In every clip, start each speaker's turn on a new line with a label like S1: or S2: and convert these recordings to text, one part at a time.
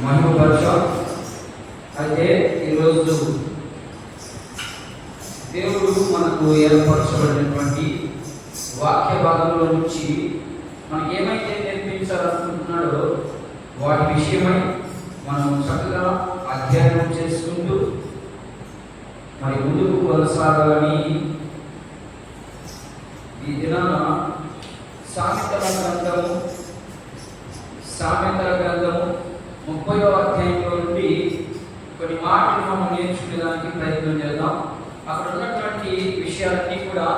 S1: మహిమపరచ. అయితే ఈరోజు దేవుడు మనకు ఏర్పరచబడినటువంటి వాక్య భాగంలో నుంచి మనకి ఏమైతే నేర్పించాలనుకుంటున్నాడో వాటి విషయమై మనం చక్కగా అధ్యయనం చేసుకుంటూ మరి ముందుకు కొనసాగాలని ఈ దినాన సామెతల గ్రంథము 30వ అధ్యాయంలో నుండి కొన్ని మాటలు మనం నేర్చుకునేదానికి ప్రయత్నం చేద్దాం. అక్కడ ఉన్నటువంటి విషయాలన్నీ కూడా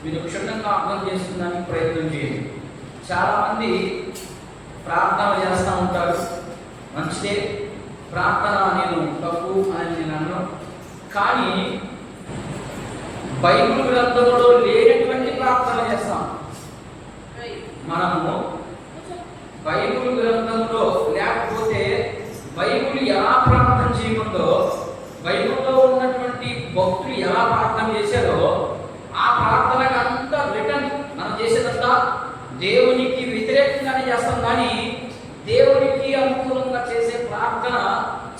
S1: మీరు క్షుణ్ణంగా అర్థం చేసుకునేదానికి ప్రయత్నం చేయండి. చాలామంది ప్రార్థన చేస్తూ ఉంటారు, మంచిదే, ప్రార్థన నేను తప్పు అని నేను అన్నాను. కానీ బైబిల్ గ్రంథంలో లేనటువంటి ప్రార్థన చేస్తాం. మనము బైబిల్ గ్రంథంలో లేకపోతే బైబిల్ ఎలా ప్రార్థన చేయకుందో, బైబిల్లో ఉన్నటువంటి భక్తులు ఎలా ప్రార్థన చేశారో ఆ ప్రార్థనకు అంతా రిటర్న్ మనం చేసేదంతా దేవునికి వ్యతిరేకంగానే చేస్తాం. కానీ దేవునికి అనుకూలంగా చేసే ప్రార్థన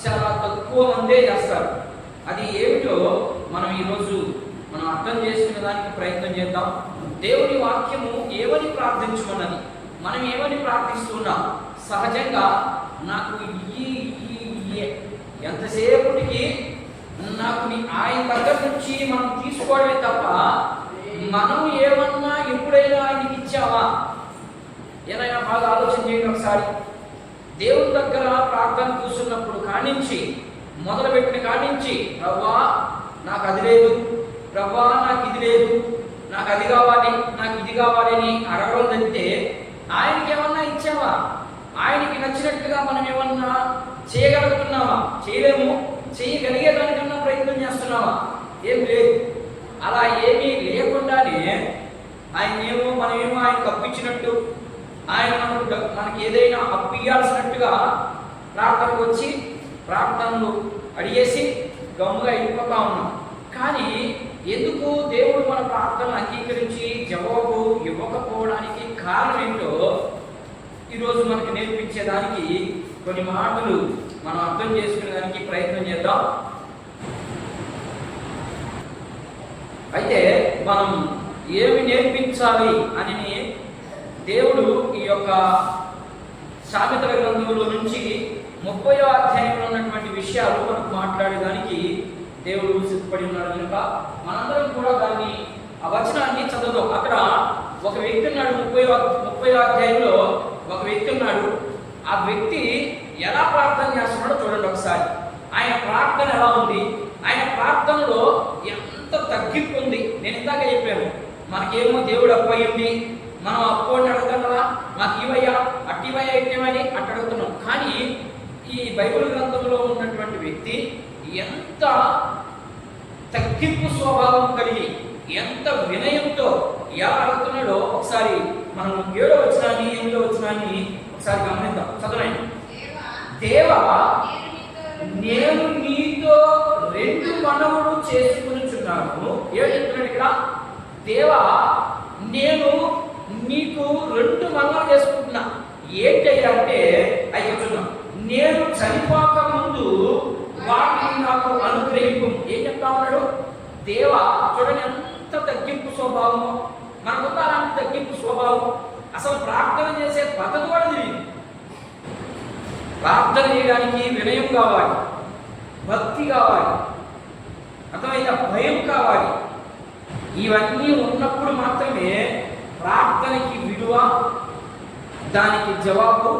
S1: చాలా తక్కువ మందే చేస్తారు. అది ఏమిటో మనం ఈరోజు మనం అర్థం చేసుకునే దానికి ప్రయత్నం చేద్దాం. దేవుని వాక్యము ఏమని ప్రార్థించమన్నది, మనం ఏమని ప్రార్థిస్తున్నాం. సహజంగా నాకు ఎంతసేపటికి నాకు ఆయన దగ్గర నుంచి మనం తీసుకోవడమే తప్ప మనం ఏమన్నా ఎప్పుడైనా ఆయనకి ఇచ్చావా? ఏదైనా బాగా ఆలోచన చేయండి ఒకసారి. దేవుని దగ్గర ప్రార్థన కూర్చున్నప్పుడు కానించి మొదలుపెట్టిన కానించి ప్రవ్వా నాకు అది లేదు, ప్రవ్వా నాకు ఇది లేదు, నాకు అది కావాలి, నాకు ఇది కావాలి అని అడగడం తప్పితే ఆయనకి ఏమన్నా ఇచ్చావా? ఆయనకి నచ్చినట్టుగా మనం ఏమన్నా చేయగలుగుతున్నావా? చేయలేము. చేయగలిగేదానికన్నా ప్రయత్నం చేస్తున్నావా? ఏం లేదు. అలా ఏమీ లేకుండానే ఆయనేమో మనమేమో ఆయనకు అప్పించినట్టు, ఆయన మనకి ఏదైనా అప్పు ఇవ్వాల్సినట్టుగా ప్రార్థనకు వచ్చి ప్రార్థనలు అడిగేసి గమ్ముగా వెళ్ళిపోతా ఉన్నాం. కానీ ఎందుకు దేవుడు మన ప్రార్థనలు అంగీకరించి జవాబు ఇవ్వకపోవడానికి కారణం ఏంటో ఈరోజు మనకు నేర్పించేదానికి కొన్ని మాటలు మనం అర్థం చేసుకునేదానికి ప్రయత్నం చేద్దాం. అయితే మనం ఏమి నేర్పించాలి అని దేవుడు ఈ యొక్క సామెతల గ్రంథంలో నుంచి 30వ అధ్యాయంలో ఉన్నటువంటి విషయాలు మనకు మాట్లాడేదానికి దేవుడు సిద్ధపడి ఉన్నాడు కనుక మనందరం కూడా దాన్ని ఆ వచనాన్ని చదువుదాం. అక్కడ ఒక వ్యక్తి ఉన్నాడు, 30వ అధ్యాయంలో ఒక వ్యక్తి ఉన్నాడు. ఆ వ్యక్తి ఎలా ప్రార్థన చేస్తున్నాడో చూడండి ఒకసారి. ఆయన ప్రార్థన ఎలా ఉంది, ఆయన ప్రార్థనలో ఎంత తగ్గింపు ఉంది. నేను ఇందాక చెప్పాను, మనకేమో దేవుడు అప్పు అయ్యింది, మనం అప్పు అని అడగడం కదా, మాకు ఇవయ్యా అట్టివయ్యా ఇట్టేమని అట్ట అడుగుతున్నాం. కానీ ఈ బైబిల్ గ్రంథంలో ఉన్నటువంటి వ్యక్తి ఎంత తగ్గింపు స్వభావం కలిగి ఎంత వినయంతో ఎలా అడుగుతున్నాడో ఒకసారి మనం 7వ వచనాన్ని 8వ వచనాన్ని ఒకసారి గమనిద్దాం. చదవండి. దేవా నేను నీతో 2 మనవులు చేసుకునిచున్నాను. ఏడు చెప్తున్నాడు ఇక్కడ. దేవా నేను నీకు 2 మనవులు చేసుకుంటున్నా. ఏంటయ్యా అంటే అవి చెప్తున్నాం, నేను చనిపోక ముందు వాటిని నాకు అనుగ్రహింపు. ఏం చెప్తా ఉన్నాడు? దేవా చూడండి ఎంత తగ్గింపు స్వభావము. మనకు అలాంటి తగ్గింపు స్వభావం. అసలు ప్రార్థన చేసే పద్ధతి కూడా తెలియదు. ప్రార్థన చేయడానికి వినయం కావాలి, భక్తి కావాలి, అర్థమైన భయం కావాలి. ఇవన్నీ ఉన్నప్పుడు మాత్రమే ప్రార్థనకి విలువ, దానికి జవాబు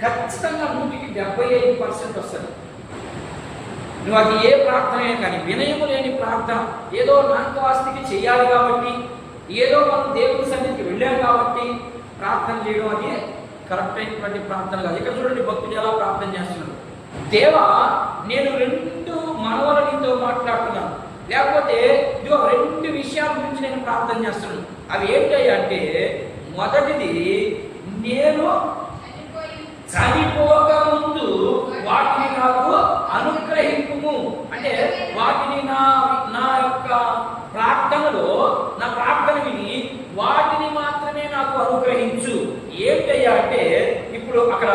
S1: ఖచ్చితంగా 100% వస్తుంది. నువ్వు అది ఏ ప్రార్థన కానీ వినయము లేని ప్రార్థన, ఏదో నామకాస్తికి చేయాలి కాబట్టి, ఏదో మనం దేవుని సన్నిధికి వెళ్ళాం కాబట్టి ప్రార్థన చేయడం అది కరెక్ట్ అయినటువంటి ప్రార్థన కాదు. ఇక్కడ చూడండి భక్తుడు ఎలా ప్రార్థన చేస్తున్నాడు. దేవా నేను 2 మనవల నీతో మాట్లాడుతున్నాను, లేకపోతే ఇదిగో 2 విషయాల గురించి నేను ప్రార్థన చేస్తున్నాను. అవి ఏంటయ్యా అంటే, మొదటిది నేను చనిపోక ముందు వాటిని నాకు అనుగ్రహింపుము. అంటే వాటిని నా యొక్క ప్రార్థనలో నా ప్రార్థన విని వాటిని మాత్రమే నాకు అనుగ్రహించు. ఏంటయ్యా అంటే ఇప్పుడు అక్కడ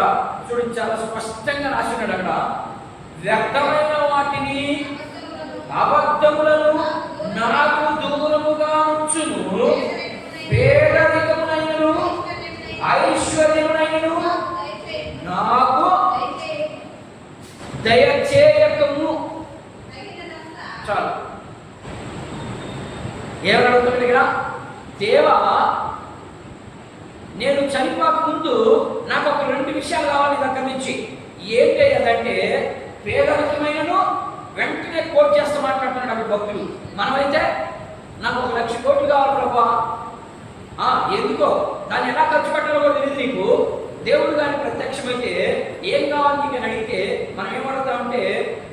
S1: చూడండి చాలా స్పష్టంగా రాసినాడు అక్కడ, వ్యర్థమైన వాటిని అబద్ధములను నాకు దూరముగా ఉంచును, పేదరికమునైనను ఐశ్వర్యమునైనను నాకు దయచేయకము. చాలు. ఏమని అడుగుతున్నాడు ఇక్కడ? దేవా, నేను చనిపోక ముందు నాకు ఒక 2 విషయాలు కావాలి దగ్గర నుంచి. ఏంటి అదంటే, పేదరికమైనను, వెంటనే కోట్ చేస్తూ మాట్లాడుతున్నాడు అక్కడ భక్తులు. మనమైతే నాకు 1 లక్ష కోట్లు కావాలి ప్రభా, ఎందుకో దాన్ని ఎలా ఖర్చు పెట్టాలో కూడా తెలియదు నీకు. దేవుడు కానీ ప్రత్యక్షమైతే ఏం కావాలి నీకు అని అడిగితే మనం ఏమడుగుతామంటే,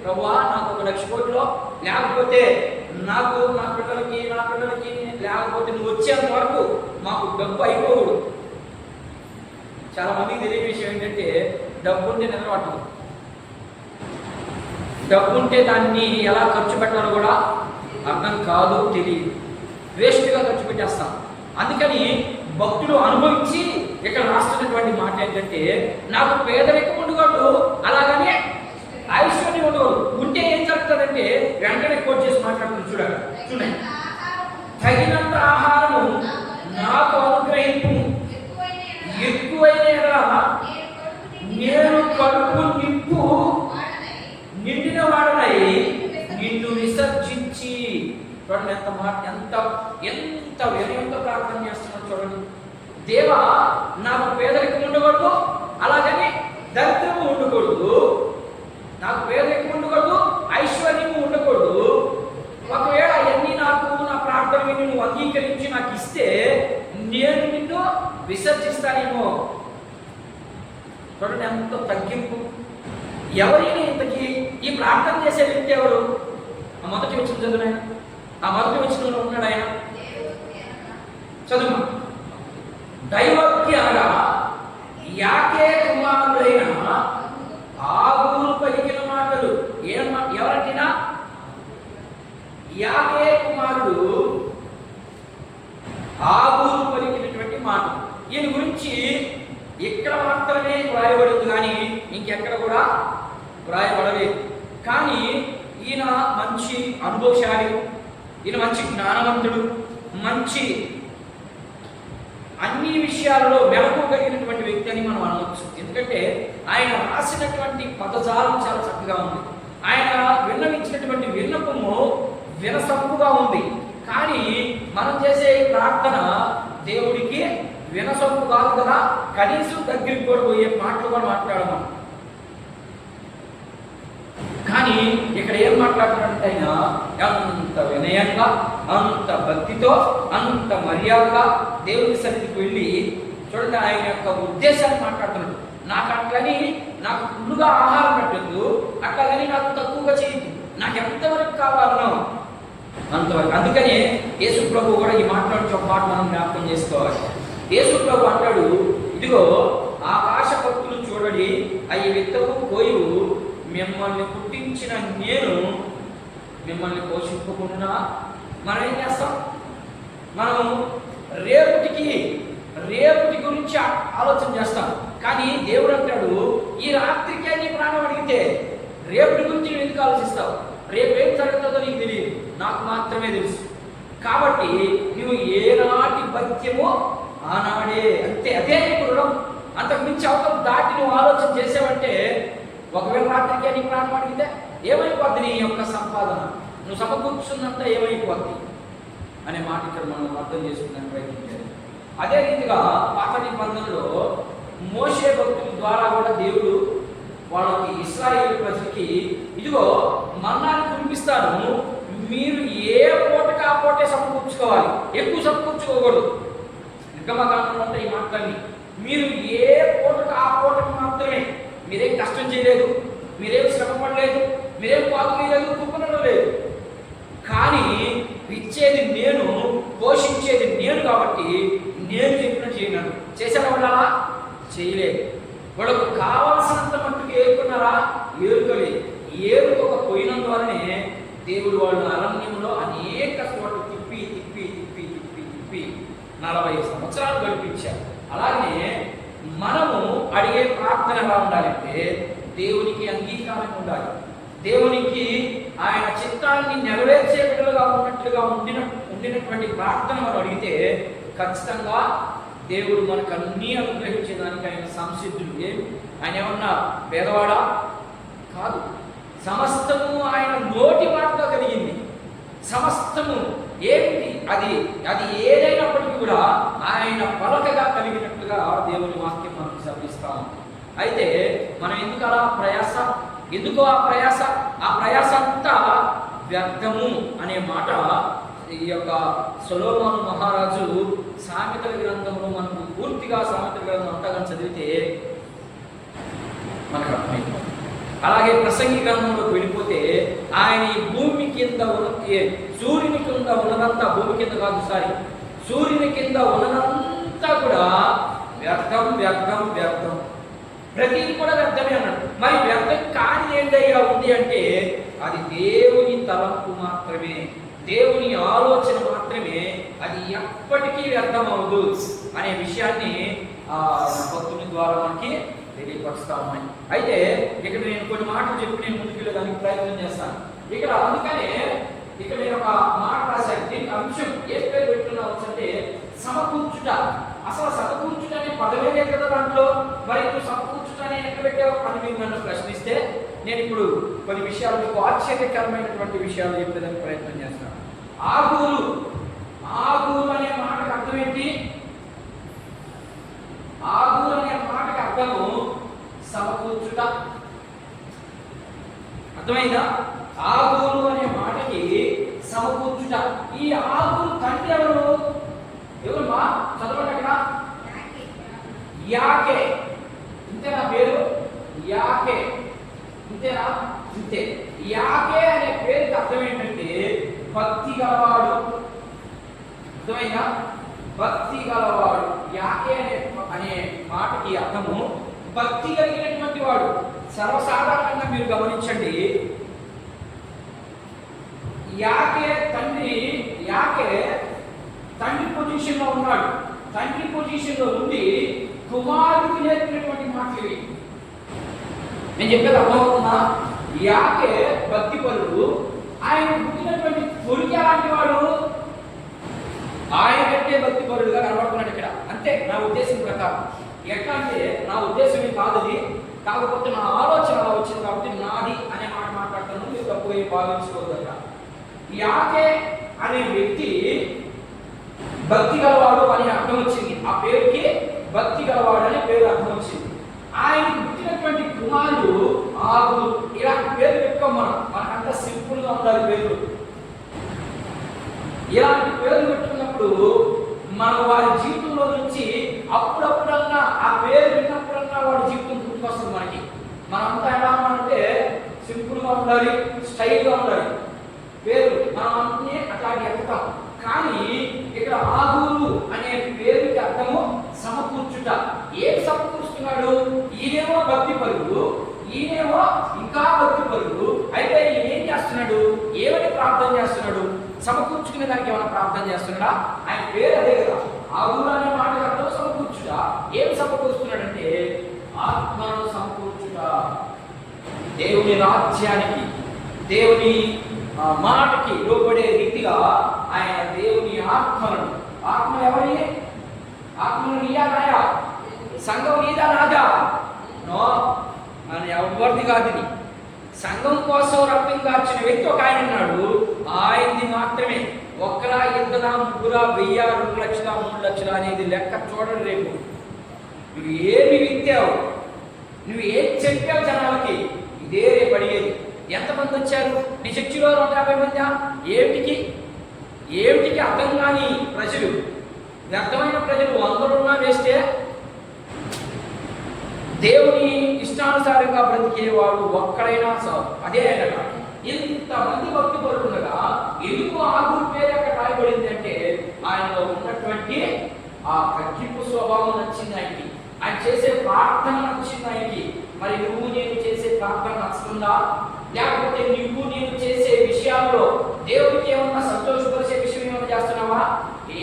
S1: ప్రభువా నాకు 1 లక్ష కోట్లు, లేకపోతే నాకు నా పిల్లలకి లేకపోతే నువ్వు వచ్చేంత వరకు మాకు డబ్బు అయిపోకూడదు. చాలా మందికి తెలియని విషయం ఏంటంటే, డబ్బు ఉంటే నిలబడదు. డబ్బు ఉంటే దాన్ని ఎలా ఖర్చు పెట్టాలో కూడా అర్థం కాదు, తెలియదు, వేస్ట్గా ఖర్చు పెట్టేస్తాం. అందుకని భక్తులు అనుభవించి ఇక్కడ రాస్తున్నటువంటి మాట ఏంటంటే, నాకు పేదరికం ఉండకూడదు, అలాగనే ఐశ్వర్యం ఉండకూడదు. ఉంటే ఏం జరుగుతుందంటే వెంటనే కోట్ చేసి మాట్లాడుతుంది. చూడండి, తగినంత ఆహారము నాకు అనుగ్రహింపు, ఎక్కువైన నేను కడుపు నిండిన వాడనై నిన్ను విసర్జించి. చూడండి ఎంత మాట, ఎంత వినయంతో ప్రార్థన చేస్తున్నాడు. చూడండి, దేవా నాకు పేదరికం ఉండకూడదు, అలాగని దరిద్రము ఉండకూడదు, నాకు పేదరికం ఉండకూడదు, ఐశ్వర్యము ఉండకూడదు. ఒకవేళ అవన్నీ నాకు నా ప్రార్థన విని నువ్వు అంగీకరించి నాకు ఇస్తే నేను నిన్ను విసర్జిస్తానేమో. చూడండి ఎంత తగ్గింపు. ఎవరైనా ఇంతకీ ఈ ప్రార్థన చేసే వ్యక్తి ఎవరు? ఆ మొదటి వచ్చిన చదువు ఆయన, ఆ మొదటి వచ్చిన ఉన్నాడు ఆయన. చదువు. దైవజ్ఞ అనగా యాకే కుమారుడైన ఆగూరు పలికిన మాటలు. ఎవరంటినా యాకే కుమారుడు ఆగూరు పలికినటువంటి మాటలు. ఈయన గురించి ఇక్కడ మాత్రమే వ్రాయబడింది, కానీ ఇంకెక్కడ కూడా వ్రాయబడలేదు. కానీ ఈయన మంచి అనుభవశాలి, ఈయన మంచి జ్ఞానవంతుడు, మంచి అన్ని విషయాలలో మెలకు కలిగినటువంటి వ్యక్తి అని మనం అనవచ్చు. ఎందుకంటే ఆయన రాసినటువంటి పదజాలం చాలా చక్కగా ఉంది. ఆయన విన్నవించినటువంటి విన్నపము వినసొంపుగా ఉంది. కానీ మనం చేసే ప్రార్థన దేవుడికి వినసొంపు కాదు కదా, కనీసం దగ్గరికి కూడా పోయే మాటలు కూడా మాట్లాడమని. కానీ ఇక్కడ ఏం మాట్లాడుతున్నాడంటే ఆయన అంత వినయంగా, అంత భక్తితో, అంత మర్యాదగా దేవుని సన్నిధికి వెళ్ళి చూడండి ఆయన యొక్క ఉద్దేశాన్ని మాట్లాడుతున్నాడు. నాకు అట్లని నాకు ఫుల్గా ఆహారం పెట్టద్దు, అట్లాగని నాకు తక్కువగా చేయద్దు, నాకు ఎంతవరకు కావాలనో అంతవరకు. అందుకనే యేసు ప్రభు కూడా ఈ మాట్లాడుతూ ఒక మాట మనం జ్ఞాపకం చేసుకోవాలి. యేసు ప్రభు అంటాడు, ఇదిగో ఆకాశ పక్షులు చూడండి, అవి విత్తవు కోయవు, మిమ్మల్ని పుట్టించిన నేను మిమ్మల్ని పోషింపకుండా మనం ఏం చేస్తాం? మనం రేపటి గురించి ఆలోచన చేస్తాం. కానీ దేవుడు అంటాడు, ఈ రాత్రికే నీ ప్రాణం అడిగితే రేపటి గురించి నువ్వు ఎందుకు ఆలోచిస్తావు? రేపేం జరుగుతుందో నీకు తెలియదు, నాకు మాత్రమే తెలుసు. కాబట్టి నువ్వు ఏనాటి భక్త్యమో ఆనాడే, అంతే, అదే నీకు రుణం. అంతకు మించి అవతల దాటి నువ్వు ఆలోచన చేసావంటే, ఒకవేళ రాత్రికే నీ ప్రాణం అడిగితే ఏమైపోద్ది నీ యొక్క సంపాదన, నువ్వు సమకూర్చున్నంత ఏమైపోద్ది అనే మాట ఇక్కడ మనం అర్థం చేసుకున్నాను ప్రయత్నించాలి. అదే రీతిగా పాత నిబంధనలో మోషే భక్తుల ద్వారా కూడా దేవుడు వాళ్ళకి ఇశ్రాయేలు ప్రజలకి, ఇదిగో మన్నాన్ని కురిపిస్తాను, మీరు ఏ పూటకి ఆ పూటే సమకూర్చుకోవాలి, ఎక్కువ సమకూర్చుకోకూడదు. నిర్గమకాండంలో ఉంటాయి ఈ మాటలన్నీ. మీరు ఏ పూటకి ఆ పూటకి మాత్రమే, మీరేం కష్టం చేయలేదు, మీరేం శ్రమ పడలేదు, మీరేం పాలు వేయలేదు, కుప్పనడం లేదు. కానీ ఇచ్చేది నేను, పోషించేది నేను, కాబట్టి నేను చెప్పిన చేయను. చేశారా వాళ్ళ? చేయలేదు. వాళ్ళకు కావాల్సినంత మట్టుకు ఏరుకున్నారా? ఏరుకోలేదు. ఏరుకోకపోయినందువలనే దేవుడు వాళ్ళ అరణ్యంలో అనేక చోట్ల తిప్పి 40 సంవత్సరాలు గడిపించారు. అలాగే మనము అడిగే ప్రార్థన ఎలా ఉండాలంటే దేవునికి అంగీకారం ఉండాలి. దేవునికి ఆయన చిత్తాన్ని నెరవేర్చే బిడ్డలుగా ఉన్నట్లుగా ఉండినటువంటి ప్రార్థన మనం అడిగితే ఖచ్చితంగా దేవుడు మనకు అన్నీ అనుగ్రహించేదానికి ఆయన సంసిద్ధుడు. ఆయన ఏమన్నా పేదవాడా? కాదు. సమస్తము ఆయన నోటి మాటగా కలిగింది. సమస్తము ఏమిటి? అది ఏదైనప్పటికీ కూడా ఆయన పలకగా కలిగినట్లుగా దేవుని వాక్యం మనకు సెలవిస్తాము. అయితే మనం ఎందుకు అలా ప్రయాస? ఎందుకో ఆ ప్రయాస అంతా వ్యర్థము అనే మాట ఈ యొక్క సొలొమోను మహారాజు సామెతల గ్రంథంలో మనకు పూర్తిగా సామెతల గ్రంథం అంతగా చదివితే మనకు అర్థమైంది. అలాగే ప్రసంగి గ్రంథంలోకి వెళ్ళిపోతే ఆయన ఈ భూమి కింద సూర్యుని కింద ఉన్నదంతా, భూమి కింద కాదు సూర్యుని కింద ఉన్నదంతా కూడా వ్యర్థం వ్యర్థం వ్యర్థం, ప్రతిది కూడా వ్యర్థమే అన్నాడు. మరి వ్యర్థం కాని ఏంటయ్యా ఉంది అంటే అది దేవుని తలంపు మాత్రమే, దేవుని ఆలోచన మాత్రమే, అది ఎప్పటికీ వ్యర్థం అవ్వదు అనే విషయాన్ని భక్తుని ద్వారా మనకి తెలియపరుస్తా ఉన్నాయి. అయితే ఇక్కడ నేను కొన్ని మాటలు చెప్పి నేను ముందుకు వెళ్ళడానికి ప్రయత్నం చేస్తాను. అందుకనే ఇక్కడ నేను ఒక మాట రాశాను. దీనికి అంశం ఏ పేరు పెట్టుకున్నావచ్చు అంటే సమకూర్చుట. అసలు సమకూర్చుట అనే పదమే లేదు కదా దాంట్లో. మరి ఇప్పుడు సమకూర్చుట అని ఎక్కడ పెట్టావు అని మీరు నన్ను ప్రశ్నిస్తే నేను ఇప్పుడు కొన్ని విషయాలు మీకు ఆశ్చర్యకరమైనటువంటి విషయాలు చెప్పేదానికి ప్రయత్నం చేస్తాను. ఆగూరు అనే మాటకు అర్థం ఏంటి? ఆగూరు అనే మాటకు అర్థము సమకూర్చుట. అర్థమైందా? ఆగూరు అనే మాటకి సమకూర్చుట. ఈ ఆగూరు తండ్రి ఎవరు మా చదవండి అక్కడ. యాకే. ఇంతేనా పేరు? యాకే. ఇంతేనా? ఇంతే. యాకే అనే పేరుకి అర్థం ఏంటంటే భక్తి గలవాడు. అర్థమైందా? భక్తి గలవాడు. యాకే అనే మాటకి అర్థము భక్తి కలిగినటువంటి వాడు. సర్వసాధారణంగా మీరు గమనించండి, యాకే తండ్రి పొజిషన్లో ఉన్నాడు. తండ్రి పొజిషన్లో ఉండి కుమారుడికి నేర్పినటువంటి మాటలు ఇవి. నేను చెప్పేది అర్థమవుతుందా? యాకే భక్తి పరుడు. ఆయన పుట్టినటువంటి కొడుకు ఎలాంటి వాడు? ఆయన కంటే భక్తి పరుడుగా కనబడుతున్నాడు ఇక్కడ. అంతే నా ఉద్దేశం ప్రకారం. ఎట్లా అంటే నా ఉద్దేశం ఏం కాదు, కాకపోతే నా ఆలోచన అలా వచ్చింది కాబట్టి నాది అనే మాట మాట్లాడుతున్నాను. మీరు తప్పుగా భావించుకోవద్దు. యాకే అనే వ్యక్తి భక్తి గలవాడు అని అర్థం వచ్చింది. ఆ పేరుకి భక్తి గలవాడు అనే పేరు అర్థం వచ్చింది. ఆయనకు పుట్టినటువంటి కుమారుడు ఆగురు. ఇలాంటి పేరు పెట్టుకోం మనకంతా సింపుల్ గా ఉండాలి పేరు. ఇలాంటి పేరు పెట్టుకున్నప్పుడు మనం వారి జీవితంలో నుంచి అప్పుడప్పుడన్నా ఆ పేరు విన్నప్పుడన్నా వాడి జీవితం గుర్తుకొస్తుంది మనకి. మనంతా ఎలా ఉండాలంటే సింపుల్ గా ఉండాలి, స్టైల్ గా ఉండాలి. పేరు మనం అన్నీ అట్లాంటి ఎత్తుతాం. కానీ ఇక్కడ ఆగూరు అనే పేరుకి అర్థము సమకూర్చుట. ఏం సమకూరుస్తున్నాడు? ఈయనేమో భక్తి పరుడు, ఈయనేమో ఇంకా భక్తి పరుడు. అయితే ఈయన ఏం చేస్తున్నాడు? ఏమని ప్రార్థన చేస్తున్నాడు? సమకూర్చుకునే దానికి ఏమైనా ప్రార్థన చేస్తున్నాడా? ఆయన పేరు అదే కదా. ఆగూరు అనే మాట అర్థం సమకూర్చుట. ఏం సమకూరుస్తున్నాడంటే ఆత్మను సమకూర్చుట. దేవుని రాజ్యానికి, దేవుని మాటకి లోపడే రీతిగా ఆయన దేవుని ఆత్మను, ఆత్మ ఎవరి? ఆత్మను నీయా నాయా? సంఘం నీదా నాదా? నో, అని ఎవరిది కాదు. సంఘం కోసం రక్తం కార్చిన వ్యక్తి ఒక ఆయన ఉన్నాడు. ఆయనది మాత్రమే. ఒక్కరా, ఇద్దరా, ముగ్గురా, 1000, 2 లక్షల, 3 లక్షల అనేది లెక్క చూడండి. రేపు నువ్వు ఏమి విత్తావు, నువ్వు ఏం చెప్పావు జనాలకి, ఇదే రేపు అడిగేది. ఎంతమంది వచ్చారు నీ చర్చిలో? 150 మంది. ఏమిటికి అర్థం కాని ప్రజలు, వ్యర్థమైన ప్రజలు 100 ఉన్నా వేస్తే. దేవుని ఇష్టానుసారంగా బ్రతికేవాడు ఒక్కడైనా అదే ఆయన. ఇంతమంది భక్తి పడుతుండగా ఎందుకు ఆగూరు పేరు అక్కడ రాయబడింది అంటే ఆయనలో ఉన్నటువంటి ఆ తగ్గింపు స్వభావం నచ్చింది ఆయనకి. ఆయన చేసే ప్రార్థన నచ్చింది ఆయనకి. మరి నువ్వు నేను చేసే ప్రార్థన నచ్చుతుందా? లేకపోతే నువ్వు నేను చేసే విషయాల్లో దేవుడికి ఏమన్నా సంతోషపరిచే విషయం ఏమైనా చేస్తున్నావా?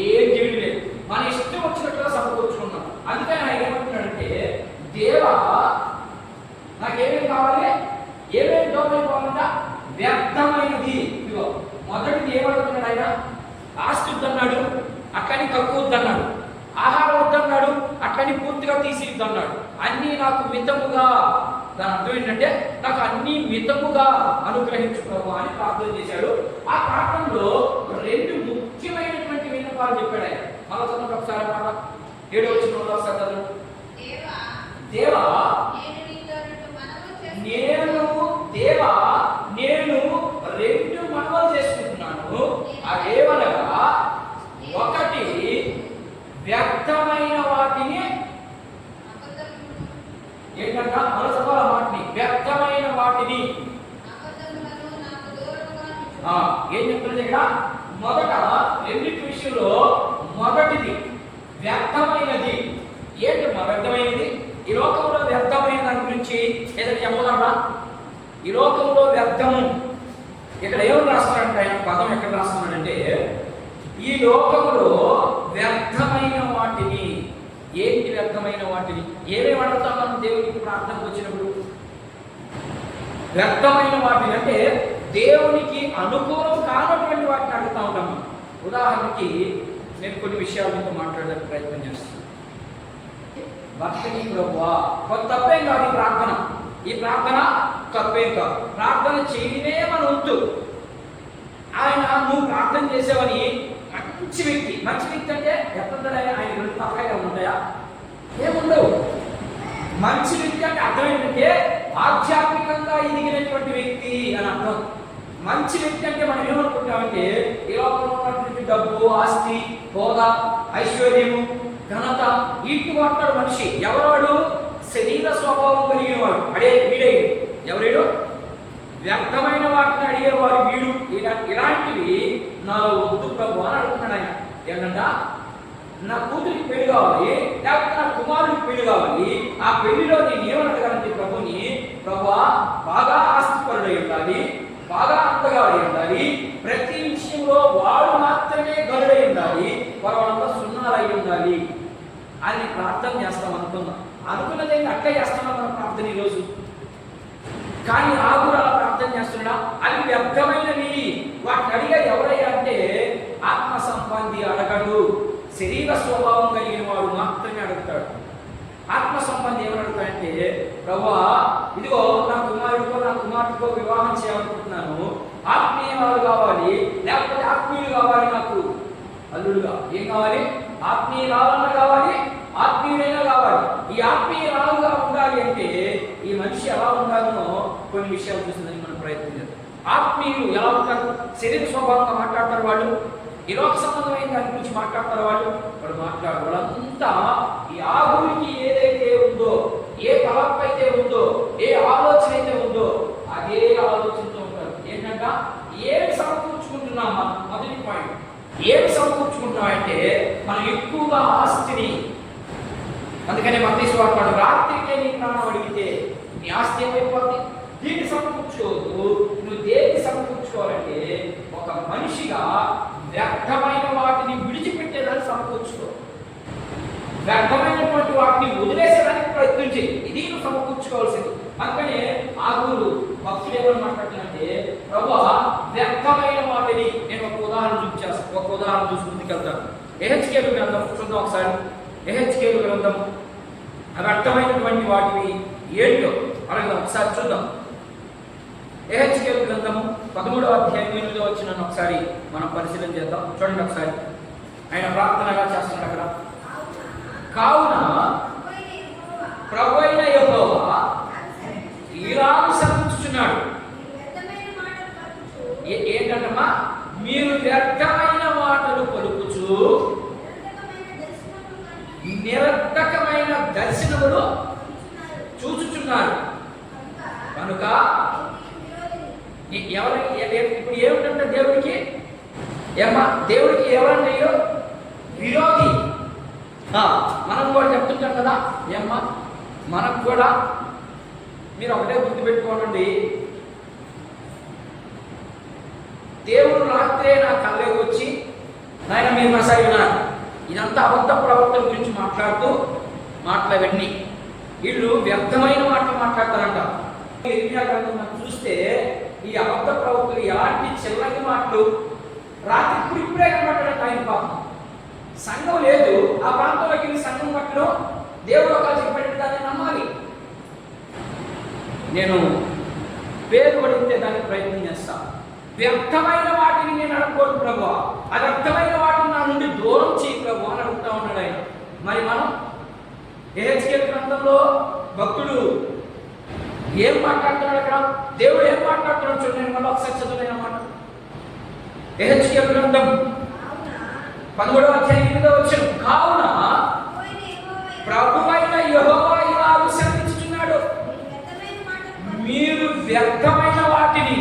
S1: ఏం చేయడం లేదు. మన ఇష్టం వచ్చినట్టుగా సమకూర్చుకున్నాం. అందుకని ఆయన ఏమంటున్నాడంటే దేవా నాకేమేమి కావాలి, ఏమేమి దూరమైపోవాలంట? వ్యర్థమైనది. ఇదిగో మొదటిది ఏమడుగుతున్నాడు ఆయన? ఆస్తి వద్దన్నాడు, అట్లని కక్కువ వద్దన్నాడు. ఆహారం వద్దన్నాడు, అట్లని పూర్తిగా తీసిద్దన్నాడు. అన్నీ నాకు మితముగా. దాని అర్థం ఏంటంటే నాకు అన్ని మితముగా అనుగ్రహించు ప్రభు అని ప్రార్థన చేశాడు. ఆ ప్రార్థనలో రెండు ముఖ్యమైనటువంటి విన్నపాలు చెప్పాడు ఆయన. మళ్ళా చదువు ఒకసారి మాట 7వ వచనంలో చదువు. దేవా నేను రెండు మనవలు చేసుకుంటున్నాను. అదేమనగా ఒకటి వ్యర్థమైన వాటిని ఏంటంట? మనసభల వాటిని వ్యర్థమైన వాటిని ఏం చెప్తున్నది ఇక్కడ? మొదట రెండింటి విషయంలో మొదటిది వ్యర్థమైనది. ఏంటి వ్యర్థమైనది? ఈ లోకంలో వ్యర్థమైన దాని గురించి ఏదైనా చెప్పగలరా? ఈ లోకంలో వ్యర్థము ఇక్కడ ఏమని రాస్తున్నాడంటే ఆయన పదం ఎక్కడ రాస్తున్నాడంటే ఈ లోకంలో వ్యర్థమైన వాటిని. ఏంటి వ్యర్థమైన వాటిని? ఏమేమి అడుగుతాం మనం దేవునికి ప్రార్థనకు వచ్చినప్పుడు? వ్యర్థమైన వాటిని అంటే దేవునికి అనుకూలం కానటువంటి వాటిని అడుగుతా ఉంటాం. ఉదాహరణకి నేను కొన్ని విషయాలు మీతో మాట్లాడడానికి ప్రయత్నం చేస్తాను. భక్తిని ప్రభువా, తప్పేం కాదు ఈ ప్రార్థన. ఈ ప్రార్థన తప్పేం కాదు. ప్రార్థన చేయడమే మన వంతు. ఆయన నువ్వు ప్రార్థన చేసావని మంచి వ్యక్తి. మంచి వ్యక్తి అంటే ఎట్లుంటాడని ఆయన రెండు తప్పగా ఉంటాయా? ఏముండవు. మంచి వ్యక్తి అంటే అర్థం ఏంటంటే ఆధ్యాత్మికంగా ఎదిగినటువంటి వ్యక్తి అని అర్థం. మంచి వ్యక్తి అంటే మనం ఏమనుకుంటామంటే ఈ లోకంలో ఉన్నటువంటి డబ్బు, ఆస్తి, హోదా, ఐశ్వర్యము, ఘనత వీటి వాడతాడు మనిషి. ఎవరాడు? శరీర స్వభావం కలిగిన వాడు. వీడే. ఎవరేడు? వ్యర్థమైన వాటిని అడిగేవాడు వీడు. ఇలాంటివి నాలో వద్దు ప్రభు అని అడుగుతున్నాడు ఆయన. ఏంటంట? నా కూతురికి పెళ్లి కావాలి, లేకపోతే నా కుమారుడికి పెళ్లి కావాలి. ఆ పెళ్లిలో నేను ఏమనగలంటే ప్రభుని, ప్రభువా బాగా ఆస్తిపరుడై ఉండాలి, బాగా అంతగాడై ఉండాలి, ప్రతి విషయంలో వాడు మాత్రమే గరుడై ఉండాలి, వాళ్ళంతా సున్నాలై ఉండాలి అని ప్రార్థన చేస్తాం అనుకున్నాం. అనుకున్నది అట్లే చేస్తున్నాం మన ప్రార్థన ఈరోజు. కానీ ఆ కూడా అలా ప్రార్థన చేస్తున్నా అవి వ్యర్థమైనవి. వాటిని అడిగా ఎవరయ్యా అంటే ఆత్మ సంబంధి అడగడు, శరీర స్వభావం కలిగిన వాడు మాత్రమే అడుగుతాడు. ఆత్మ సంబంధి ఏమని అడుగుతాడంటే ప్రభువా ఇదిగో నా కుమారుడికో నా కుమార్తెకో వివాహం చేయాలనుకుంటున్నాను, ఆత్మీయులు కావాలి, లేకపోతే ఆత్మీయులు కావాలి, నాకు అల్లుడుగా ఏం కావాలి? ఆత్మీయురాలన్నా కావాలి, ఆత్మీయుడైనా కావాలి. ఈ ఆత్మీయురాలుగా ఉండాలి అంటే ఈ మనిషి ఎలా ఉండాలనో కొన్ని విషయాలు చూసిందని మనం ప్రయత్నం చేద్దాం. ఆత్మీయులు ఎలా ఉంటారు? శరీర స్వభావంగా మాట్లాడతారు వాళ్ళు, ఈ లోక సంబంధమైన దాని గురించి మాట్లాడతారు వాళ్ళు మాట్లాడు. వాళ్ళంతా ఈ ఆగురికి ఏదైతే ఉందో, ఏ తలపు అయితే ఉందో, ఏ ఆలోచన అయితే ఉందో అదే ఆలోచనతో ఉంటారు. ఏంటంట? ఏమి సమకూర్చుకుంటున్నాం? మనం మొదటి పాయింట్ ఏమి సమకూర్చుకుంటున్నామంటే మనం ఎక్కువగా ఆస్తిని. అందుకనే మత్తయి సువార్త రాత్రికే నీ ప్రాణం అడిగితే నీ ఆస్తి ఏమైపోద్ది? దీన్ని సమకూర్చోదు. నువ్వు దేన్ని సమకూర్చుకోవాలంటే ఒక మనిషిగా వ్యర్థమైన వాటిని విడిచిపెట్టేదాన్ని సమకూర్చుకో. వ్యర్థమైనటువంటి వాటిని వదిలేసేదానికి ప్రయత్నించి ఇది నువ్వు సమకూర్చుకోవాల్సింది. అందుకనే ఆగురు భక్తులు ఏమని మాట్లాడుతున్నారంటే ప్రభువా వ్యర్థమైన వాటిని. నేను ఒక ఉదాహరణ చూసి ముందుకెళ్తాను. ఎహెచ్కేలు గ్రంథం చూద్దాం ఒకసారి. ఎహెచ్కేలు గ్రంథం వ్యర్థమైనటువంటి వాటివి ఏంటో అలాగే ఒకసారి చూద్దాం. ఎహెచ్కేలు గ్రంథము 13వ అధ్యాయం 8వ వచనాన్ని ఒకసారి మనం పరిశీలన చేద్దాం. చూడండి ఒకసారి. ఆయన ప్రార్థనగా చేస్తున్నాడు అక్కడ. కావున ప్రభువైన యెహోవా ఇలాగ సెలవిస్తున్నాడు. ఏంటంటమ్మా? మీరు వ్యర్థమైన మాటలు పలుకుచు నిరర్థకమైన దర్శనములు చూచుచున్నారు కనుక ఇప్పుడు ఏమిటంటే దేవుడికి ఎవరంటే విరోధి. మనం కూడా చెప్తుంటాం కదా ఏమ్మా, మనకు కూడా మీరు ఒకటే గుర్తుపెట్టుకోనండి. దేవుడు రాత్రే నా కళ్ళకి వచ్చి నాయన మీరు మసాగినారు ఇదంతా అబద్ధ ప్రవర్తన గురించి మాట్లాడుతూ మాటలవన్నీ వీళ్ళు వ్యర్థమైన మాటలు మాట్లాడతారంట. ఇర్మియా గ్రంథం మనం చూస్తే ఈ అబద్ధ ప్రవక్తలు ఎలాంటి చిల్లటి మాటలు, రాత్రి ఇప్పుడే కనబడ్డాడు ఆయన పాపం. సంఘం లేదు ఆ ప్రాంతంలోకి వెళ్ళి సంఘం కట్టడం, దేవుడు ఒక చెప్పేటట్టు దాన్ని నమ్మాలి. నేను పేరు పడితే దానికి ప్రయత్నం చేస్తాను. వ్యర్థమైన వాటిని నేను అడగకూడదు ప్రభు, ఆ వ్యర్థమైన వాటిని నా నుండి దూరం చేయి ప్రభు అని అడుగుతా ఉన్నాడు ఆయన. మరి మనం యెహెజ్కేలు గ్రంథంలో భక్తుడు ఏం మాట్లాడుతున్నాడు, అక్కడ దేవుడు ఏం మాట్లాడుతున్నాడు చూడండి. మళ్ళీ ఒకసారి చదువులైన మాట యెహెజ్కేలు గ్రంథం 11వ అధ్యాయం 8వ వచనం. కావున ప్రభువైన యెహోవా ఇలాగు సెలవిచ్చుచున్నాడు, మీరు వ్యర్థమైన వాటిని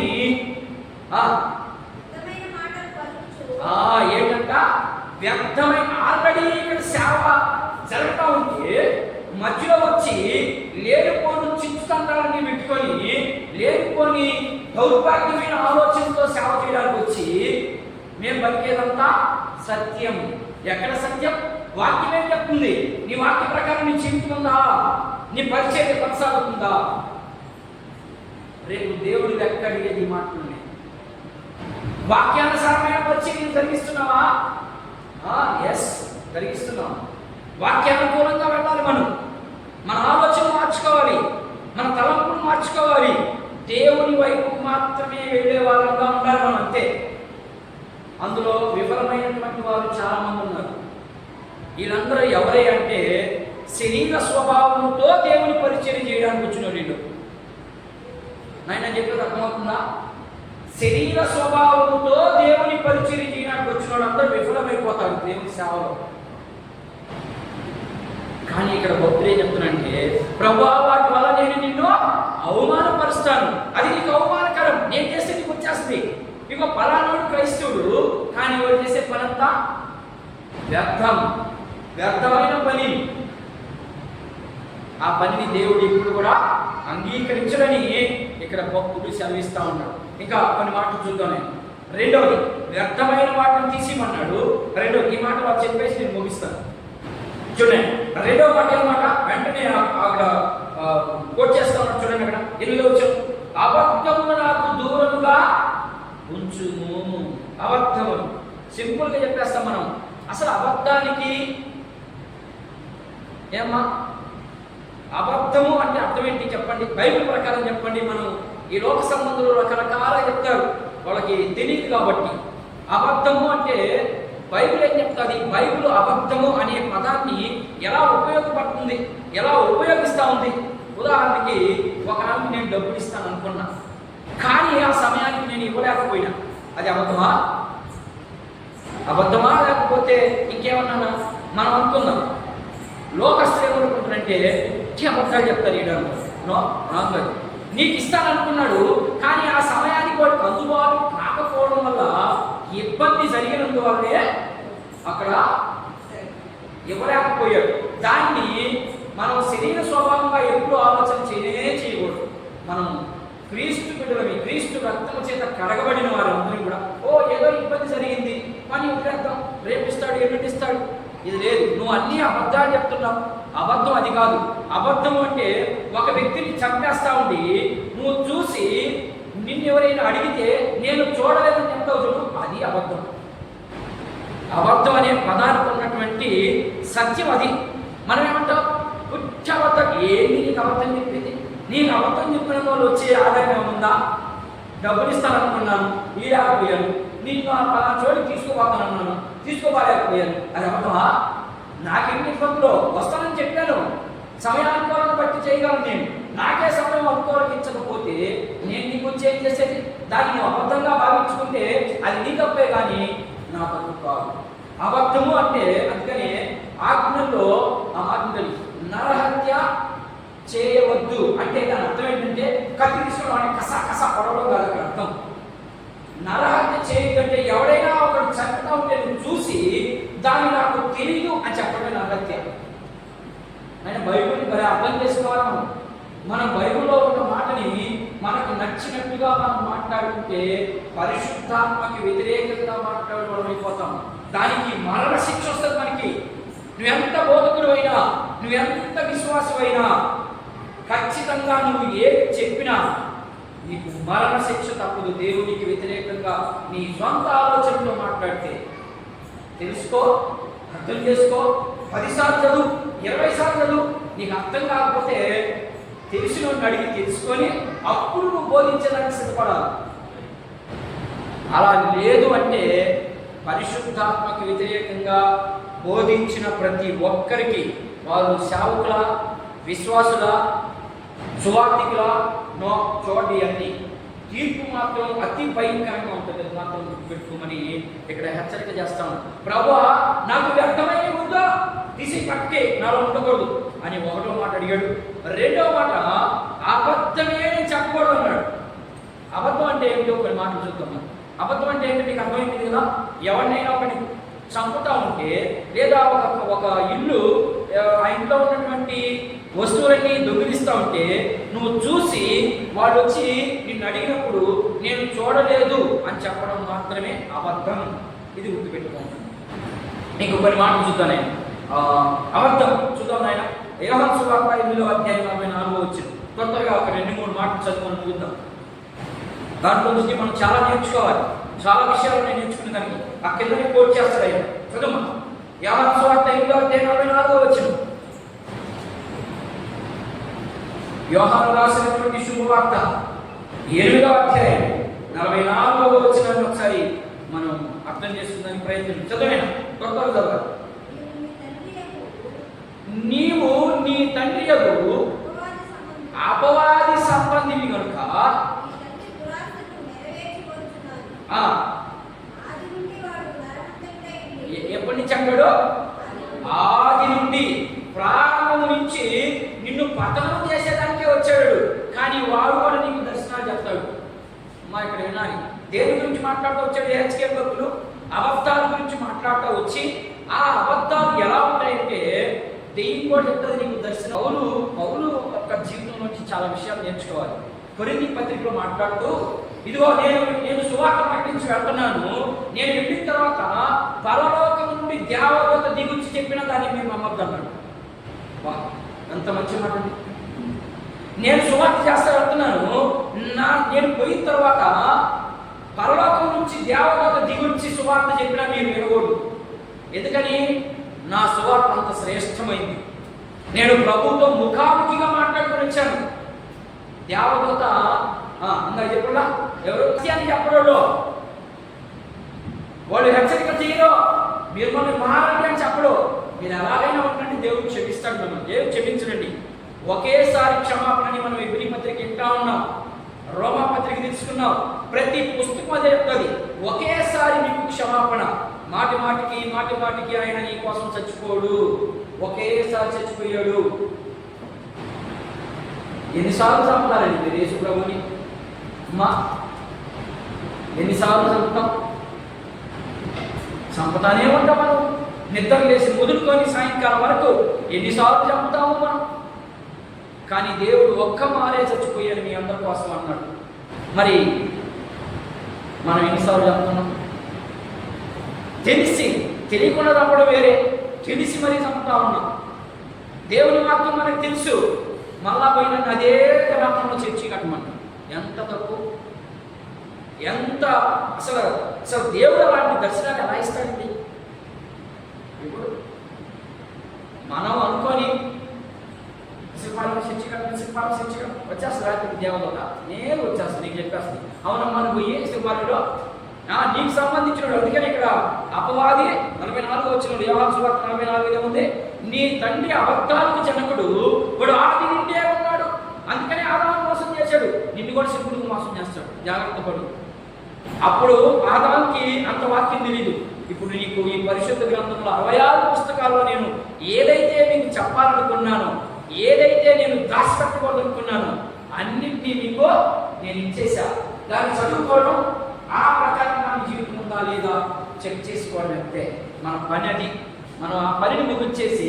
S1: ఏంటంట వ్యర్థమైన, ఆల్రెడీ ఇక్కడ సేవ జరుగుతూ ఉంటే మధ్యలో వచ్చి లేనిపోని చించుతంత్రాలన్నీ పెట్టుకొని లేనిపోని దౌర్భాగ్యమైన ఆలోచనతో సేవ చేయడానికి వచ్చి మేము బతికేదంతా సత్యం. ఎక్కడ సత్యం? వాక్యం ఏం చెప్తుంది? నీ వాక్య ప్రకారం నీ జీవితుందా, నీ పరిచయం కొనసాగుతుందా? రేపు దేవుడి లెక్క అడిగేది ఈ మాటలున్నాయి. వాక్యానుసారమైన పరిచయం జరిగిస్తున్నావా? ఎస్, జరిగిస్తున్నాం. వాక్యానుకూలంగా వెళ్ళాలి. మన ఆలోచన మార్చుకోవాలి, మన తలంపులు మార్చుకోవాలి. దేవుని వైపు మాత్రమే వెళ్ళే వాళ్ళంగా ఉండాలి మనం, అంతే. అందులో విఫలమైనటువంటి వారు చాలా మంది ఉన్నారు. వీళ్ళందరూ ఎవరే అంటే శరీర స్వభావంతో దేవుని పరిచయం చేయడానికి వచ్చిన వీళ్ళు. నాయన చెప్పేది అర్థమవుతుందా? శరీర స్వభావంతో దేవుని పరిచయం చేయడానికి వచ్చిన వాళ్ళందరూ విఫలమైపోతారు దేవుని సేవలో. కానీ ఇక్కడ భక్తులు ఏం చెప్తున్నానంటే, ప్రభువా వాటి వల్ల నేను నిన్ను అవమానపరుస్తాను, అది నీకు అవమానకరం, నేను చేస్తే నీకు వచ్చేస్తుంది. ఇక పలానాడు క్రైస్తవుడు కానీ వాడు చేసే పనంతా వ్యర్థం, వ్యర్థమైన పని. ఆ పనిని దేవుడు ఇప్పుడు కూడా అంగీకరించడని ఇక్కడ భక్తుడు సెలవిస్తా ఉన్నాడు. ఇంకా కొన్ని మాటలు చూద్దాం. రెండవది, వ్యర్థమైన వాటిని తీసిమన్నాడు. రెండవది, ఈ మాట వాళ్ళు చెప్పేసి నేను ముగిస్తాను. చూడండి, రెండవ మాట ఏమాట వెంటనే అక్కడ కోట్ చేస్తా ఉన్నాడు. చూడండి, అక్కడ 8వ వచనం, అబద్ధము నాకు దూరముగా ఉంచుము. అబద్ధము సింపుల్గా చెప్పేస్తాం మనం. అసలు అబద్ధానికి ఏమ్మా అబద్ధము అంటే అర్థం ఏంటి చెప్పండి? బైబిల్ ప్రకారం చెప్పండి. మనం ఈ లోక సంబంధులు రకరకాలుగా చెప్తారు, వాళ్ళకి తెలియదు కాబట్టి. అబద్ధము అంటే బైబిల్ ఏం చెప్తుంది? బైబిల్ అబద్ధము అనే పదాన్ని ఎలా ఉపయోగపడుతుంది, ఎలా ఉపయోగిస్తూ ఉంది? ఉదాహరణకి ఒక ఆమెకి నేను డబ్బులు ఇస్తాను అనుకున్నా, కానీ ఆ సమయానికి నేను ఇవ్వలేకపోయినా, అది అబద్ధమా? అబద్ధమా లేకపోతే ఇంకేమన్నా మనం అనుకుందాం. లోకస్తులు ఏమనుకుంటారంటే అబద్ధాలు చెప్తారు. రాంగ్. నీకు ఇస్తాననుకున్నాడు, కానీ ఆ సమయానికి వాడికి అందుబాటు కాకపోవడం వల్ల ఇబ్బంది జరిగినందువల్లే అక్కడ ఇవ్వలేకపోయాడు. దాన్ని మనం శరీర స్వభావంగా ఎప్పుడు ఆలోచన చేయకూడదు. మనం క్రీస్తు బిడ్డలమి, క్రీస్తు రక్తము చేత కడగబడిన వారందరూ కూడా ఏదో ఇబ్బంది జరిగింది కానీ వదిలేద్దాం, రేపిస్తాడు, ఎన్నిటిస్తాడు, ఇది లేదు. నువ్వు అన్ని అబద్ధాలు చెప్తున్నావు. అబద్ధం అది కాదు. అబద్ధం అంటే ఒక వ్యక్తిని చంపేస్తా ఉండి నువ్వు చూసి నిన్ను ఎవరైనా అడిగితే నేను చూడలేదని చెప్తావు చూడు, అది అబద్ధం. అబద్ధం అనే పదానికి ఉన్నటువంటి సత్యం అది. మనం ఏమంటాం? పుచ్చ అబద్ధం. ఏంటి నీకు అబద్ధం చెప్పింది? నేను అబద్ధం చెప్పిన వాళ్ళు వచ్చే ఆదాయం ఉందా? డబ్బులు ఇస్తాననుకున్నాను, ఈడకపోయాను. నేను ఆ చోటుకి తీసుకోపోతానన్నాను, తీసుకోపోలేకపోయాను, అది అబద్ధమా? నాకెన్ని ఇబ్బందులు వస్తానని చెప్పాను, సమయానుకూలంగా బట్టి చేయగలను. నేను నాకే సమయం అనుకూలించకపోతే నేను నీకు వచ్చి ఏం చేసేది? దాన్ని అబద్ధంగా భావించుకుంటే అది నీ తప్పే కానీ నా తప్పు కాదు. అబద్ధము అంటే అందుకనే ఆజ్ఞల్లో ఆ ఆజ్ఞలు నరహత్య చేయవద్దు అంటే దాని అర్థం ఏంటంటే కత్తి తీసుకోవడం అంటే కసా కసా పొడవడం కాదు అక్కడ అర్థం. నరహత్య చేయకంటే ఎవడైనా ఒకడు చంపుతా ఉంటే నువ్వు చూసి దాన్ని నాకు తెలియదు అని చెప్పడమే నరహత్య. ఆయన బైబిల్ని మరి అర్థం చేసుకోవాలి. మనం బైబిల్లో ఉన్న మాటని మనకు నచ్చినట్టుగా మనం మాట్లాడుకుంటే పరిశుద్ధాత్మకి వ్యతిరేకంగా మాట్లాడడం అయిపోతాం. దానికి మరణ శిక్ష వస్తుంది మనకి. నువ్వెంత బోధకుడు అయినా, నువ్వెంత విశ్వాసమైనా ఖచ్చితంగా నువ్వు ఏది చెప్పినా నీకు మరణ శిక్ష తప్పదు. దేవునికి వ్యతిరేకంగా నీ సొంత ఆలోచనతో మాట్లాడితే తెలుసుకో, అర్థం చేసుకో. 10 సార్లు చదువు, 20 సార్లు చదువు. నీకు అర్థం కాకపోతే తెలిసిన అడిగి తెలుసుకొని అప్పుడు నువ్వు బోధించడానికి సిద్ధపడాలి. అలా లేదు అంటే పరిశుద్ధాత్మకు వ్యతిరేకంగా బోధించిన ప్రతి ఒక్కరికి వాళ్ళు సేవకుల, విశ్వాసుల, సువార్థికుల నో చూడండి అన్ని తీర్పు మాత్రం అతి భయంకరంగా ఉంటుంది. అది మాత్రం గుర్తుపెట్టుకోమని ఇక్కడ హెచ్చరిక చేస్తాను. ప్రభువా, నాకు వ్యర్థమైన ఉందో తీసి పక్కకే నాలో ఉండకూడదు అని ఒకటో మాట అడిగాడు. రెండో మాట, అబద్ధమే నేను చెప్పకూడదు అన్నాడు. అబద్ధం అంటే ఏమిటో కొన్ని మాటలు చూద్దాం. అబద్ధం అంటే ఏంటో మీకు అర్థమైంది కదా. ఎవరినైనా ఒకటి చంపుతా ఉంటే లేదా ఒక ఇల్లు ఆ ఇంట్లో ఉన్నటువంటి వస్తువులన్నీ దొంగిలిస్తూ ఉంటే నువ్వు చూసి వాళ్ళు వచ్చి నిన్ను అడిగినప్పుడు నేను చూడలేదు అని చెప్పడం మాత్రమే అబద్ధం. ఇది గుర్తుపెట్టుకోండి. నీకు కొన్ని మాటలు చూద్దాం నేను. అబద్ధం చూద్దాం నాయన. యోహాను సువార్త 8వ అధ్యాయం 44 వచ్చింది. త్వరగా ఒక 2-3 మాటలు చదువుకొని చూద్దాం. దాంట్లో నుంచి మనం చాలా నేర్చుకోవాలి. చాలా విషయాలు నేను నేర్చుకునే దానికి ఆ కిందనే కోట్ చేస్తాడు ఆయన. చదువు. యోహాను సువార్త 8వ అధ్యాయం 44 వచ్చింది. యోహాను రాసినటువంటి శుభవార్త 8వ అధ్యాయం 44వ వచనాన్ని ఒకసారి మనం అర్థం చేసుకునే ప్రయత్నం చదివేనా త్వరగా చదవాలి. నీవు నీ తండ్రి యొక్కకు అపవాది సంబంధిని కనుక ఎప్పటి నుంచి అంటాడు? ఆది నుండి, ప్రారంభం నుంచి నిన్ను పతనం చేసేదానికే వచ్చాడు. కానీ వాడు కూడా నీకు దర్శనాలు చెప్తాడు. మా ఇక్కడ వినాలి. దేని గురించి మాట్లాడుతూ వచ్చాడు హెచ్కే భక్తులు? అబద్ధాల గురించి మాట్లాడుతూ వచ్చి ఆ అబద్ధాలు ఎలా ఉంటాయంటే దెయ్యం కూడా చెప్తుంది నీకు దర్శనం. పౌలు యొక్క జీవితం నుంచి చాలా విషయాలు నేర్చుకోవాలి. కొరింథీ పత్రికలో మాట్లాడుతూ, ఇదిగో నేను సువార్త ప్రకటించి వెళ్తున్నాను, నేను వెళ్ళిన తర్వాత పరలోకం నుండి దేవదూత దిగుచ్చి చెప్పిన దాన్ని మేము నమ్మొద్దన్నాడు. అంత మంచి మాట. నేను సువార్త చేస్తా వెళ్తున్నాను, నేను పోయిన తర్వాత పరలోకం నుంచి దేవదూత దిగుచ్చి సువార్త చెప్పినా మీరు వినకూడదు. ఎందుకని? నా సువార్త అంత శ్రేష్టమైంది. నేను ప్రభువుతో ముఖాముఖిగా మాట్లాడుకుని వచ్చాను. దేవదూత అందరికి చెప్పడా? ఎవరు అని చెప్పడంలో వాళ్ళు హెచ్చరిక చేయరు. మీరు మనం మారండి అని చెప్పడు. మీరు ఎలాగైనా ఉండండి, దేవుడు క్షమిస్తాడు. మనం దేవుడు క్షమించడండి. ఒకేసారి క్షమాపణని మనం ఎబ్రీ పత్రిక వింటా ఉన్నాం, రోమా పత్రిక తీసుకున్నాం. ప్రతి పుస్తకం అదే చెప్తుంది, ఒకేసారి నీకు క్షమాపణ. మాటి మాటికి ఆయన నీ కోసం చచ్చిపోడు, ఒకేసారి చచ్చిపోయాడు. ఎన్నిసార్లు చంపుతారండి మీరు యేసు ప్రభుని? అమ్మా, ఎన్నిసార్లు చంపుతాం? చంపుతానే ఉంటాం మనం. నిద్ర లేచి మొదలుకొని సాయంకాలం వరకు ఎన్నిసార్లు చంపుతాము మనం. కానీ దేవుడు ఒక్క మారే చచ్చిపోయాడు మీ అందరి కోసం అన్నాడు. మరి మనం ఎన్నిసార్లు చంపుతున్నాం? తెలియకుండా చంపడం వేరే, తెలిసి మరీ చంపుతా ఉన్నాం. దేవుని వాక్యం మనకు తెలుసు, మళ్ళా పోయిన అదే గ్రామంలో చర్చి కట్టమన్నాడు. ఎంత తప్పు! ఎంత అసలు దేవుడు అలాంటి దర్శనాన్ని ఎలా ఇస్తాడండి? ఇప్పుడు మనం అనుకొని శిల్పాలను చర్చి వచ్చేస్తుంది రాత్రికి దేవదూత నేను వచ్చేస్తాను, నీకు చెప్పేస్తుంది. అవునమ్మా నువ్వు పోయి శిల్పాలలో నీకు సంబంధించిన. అందుకని ఇక్కడ అపవాది 44 వచ్చిన యోహాను సువార్త 44 ఉంది. నీ తండ్రి అబద్ధాలకు జనకుడు, వాడు ఆది నుండే ఉన్నాడు. అందుకని ఆదాము మోసం చేశాడు, నిన్ను కూడా శివుడికి మోసం చేస్తాడు. జాగ్రత్త పడు. అప్పుడు ఆదాముకి అంత వాక్యం తెలియదు. ఇప్పుడు నీకు ఈ పరిశుద్ధ గ్రంథంలో 66 పుస్తకాల్లో నేను ఏదైతే మీకు చెప్పాలనుకున్నానో, ఏదైతే నేను దాచిపెట్టకూడదనుకున్నానో అన్నింటినీ మీకు నేను ఇచ్చేసా. దాన్ని చదువుకోవడం, ఆ ప్రకారంగా మీ జీవితం ఉందా లేదా చెక్ చేసుకోవడం అంతే మన పని. అది మనం ఆ పనిని ముగించేసి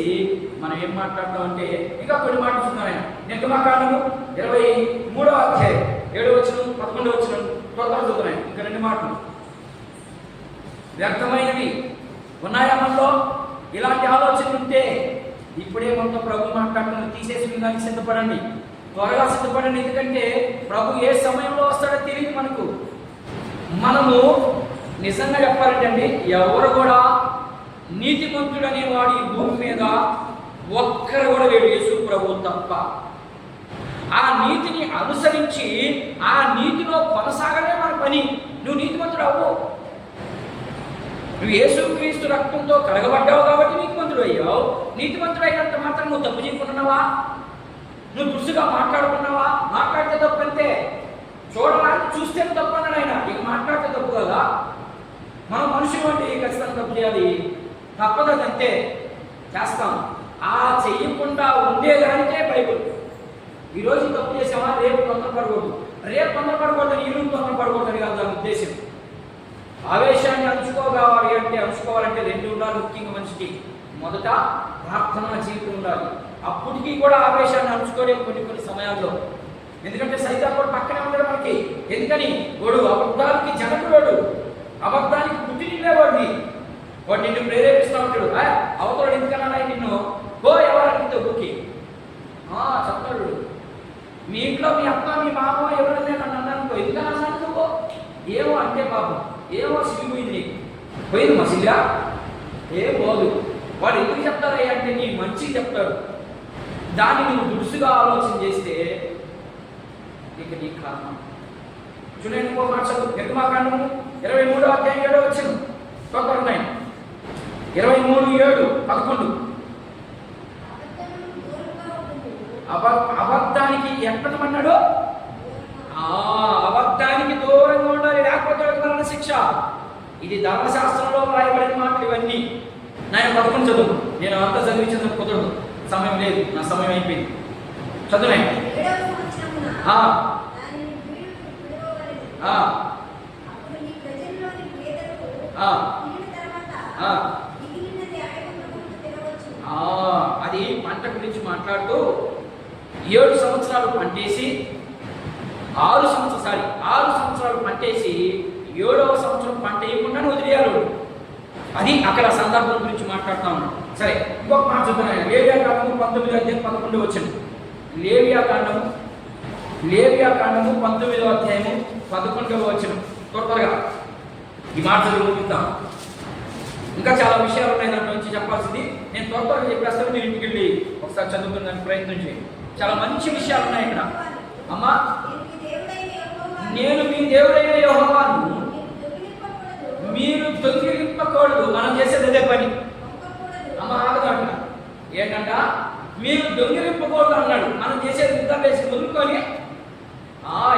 S1: మనం ఏం మాట్లాడతాం అంటే ఇంకా కొన్ని మాటలు చూస్తున్నాయి. నిర్గమకాండము 23వ అధ్యాయం 7వ వచనం 11వ వచనం త్వరగా చూస్తున్నాయి. ఇంకా 2 మాటలు. వ్యర్థమైనవి ఉన్నాయా మనలో? ఇలాంటి ఆలోచనలు ఉంటే ఇప్పుడే మనతో ప్రభు మాట్లాడుతున్న తీసేసి దానికి సిద్ధపడండి. త్వరగా సిద్ధపడండి, ఎందుకంటే ప్రభు ఏ సమయంలో వస్తాడో తెలియదు మనకు. మనము నిజంగా చెప్పాలంటే అండి, ఎవరు కూడా నీతిమంతుడు అనేవాడు ఈ భూమి మీద ఒక్కరు కూడా లేడు, యేసు ప్రభు తప్ప. ఆ నీతిని అనుసరించి ఆ నీతిలో కొనసాగడే మన పని. నువ్వు నీతిమంతుడు అవ్వు. నువ్వు యేసుక్రీస్తు రక్తంతో కడగబడ్డావు కాబట్టి నీతిమంతుడు అయ్యావు. నీతిమంతుడు అయినంత మాత్రం నువ్వు తప్పు చేయకున్నావా, నువ్వు దురుసుగా మాట్లాడుకున్నావా, మాట్లాడితే తప్పు అంతే. చూడడానికి చూస్తే తప్పు అన్నాడు ఆయన, ఇక మాట్లాడితే తప్పు కదా. మనం మనుషులు అంటే ఖచ్చితంగా తప్పు చేయాలి, తప్పదు, అంతే చేస్తాం. ఆ చెయ్యకుండా ఉండేదానికే బైబుల్. ఈరోజు తప్పు చేసామా, రేపు తొందరపడకూడదు, రేపు తొందరపడకూడదని ఈరోజు తొందరపడకూడదని కాదు దాని ఉద్దేశం. ఆవేశాన్ని అణుచుకోవాలంటే రెండు ఉండాలి ముఖ్యంగా మనిషికి. మొదట ప్రార్థనా జీవితం ఉండాలి. అప్పటికీ కూడా ఆవేశాన్ని అణుచుకోలేము కొన్ని సమయాల్లో. ఎందుకంటే సైతాన్ కూడా పక్కనే ఉంటాడు మనకి. ఎందుకని వాడు అబద్ధానికి జనకుడు, అబద్ధానికి పుట్టి నిండేవాడిని. వాడు నిన్ను ప్రేరేపిస్తూ ఉంటాడు. అవతల ఎందుకన్నా నిన్ను ఎవరంటే బుక్కి చెప్తాడు. మీ ఇంట్లో మీ అక్క మీ మామ ఎవరైనా నన్ను అన్నానుకో, ఎందుకన్నా అన్నాను నువ్వు ఏమో అంటే పాపం ఏమో సిగ్గిపోయింది నీకు. పోయింది మా సిగ్గా ఏం పోదు. వాడు ఎందుకు చెప్తారా అంటే నీ మంచిగా చెప్తాడు. దాన్ని నువ్వు దురుసుగా ఆలోచన చేస్తే ఇక నీ కారణం. చూడండి, ఇంకో మాట చదువు. నిర్గమాకాండము 23వ అధ్యాయం 7వ వచనం. 23:7-11. అబద్ధానికి ఎక్కడమన్నాడు? అబద్ధానికి దూరంగా ఉండాలి, లేకపోతే మరణ శిక్ష. ఇది ధర్మశాస్త్రంలో రాయబడిన మాటలు ఇవన్నీ. నేను 11 చదువు. నేను అంతా చదివించడం కుదరదు, సమయం లేదు, నా సమయం అయిపోయింది. చదువునే. అది పంట గురించి మాట్లాడుతూ 7 సంవత్సరాలు పంటేసి 6 సంవత్సరాలు పంటేసి 7వ సంవత్సరం పంట వేయకుండా వదిలేయాలి. అది అక్కడ సందర్భం గురించి మాట్లాడుతూ ఉన్నాం. సరే, ఇంకొక మాట చెప్తున్నాను. లేవియాకాండము 19:11 వచ్చింది. లేవియాకాండము 19వ అధ్యాయము 11వ వచనం. త్వరగా ఈ మాట చదువుకుంటాం. ఇంకా చాలా విషయాలు ఉన్నాయి దాంట్లో నుంచి చెప్పాల్సింది. నేను త్వరగా చెప్పేస్తాను, మీరు ఇంటికి వెళ్ళి ఒకసారి చదువుకునే ప్రయత్నం చేయండి. చాలా మంచి విషయాలు ఉన్నాయి ఇక్కడ. అమ్మా, నేను మీ దేవుడైన యెహోవాను, మీరు దొంగిలింపకూడదు. మనం చేసేది అదే పని. అమ్మ ఆగదంట. ఏంటంట? మీరు దొంగిలింపకూడదు అన్నాడు. మనం చేసేది యుద్ధం వేసి వదులుకొని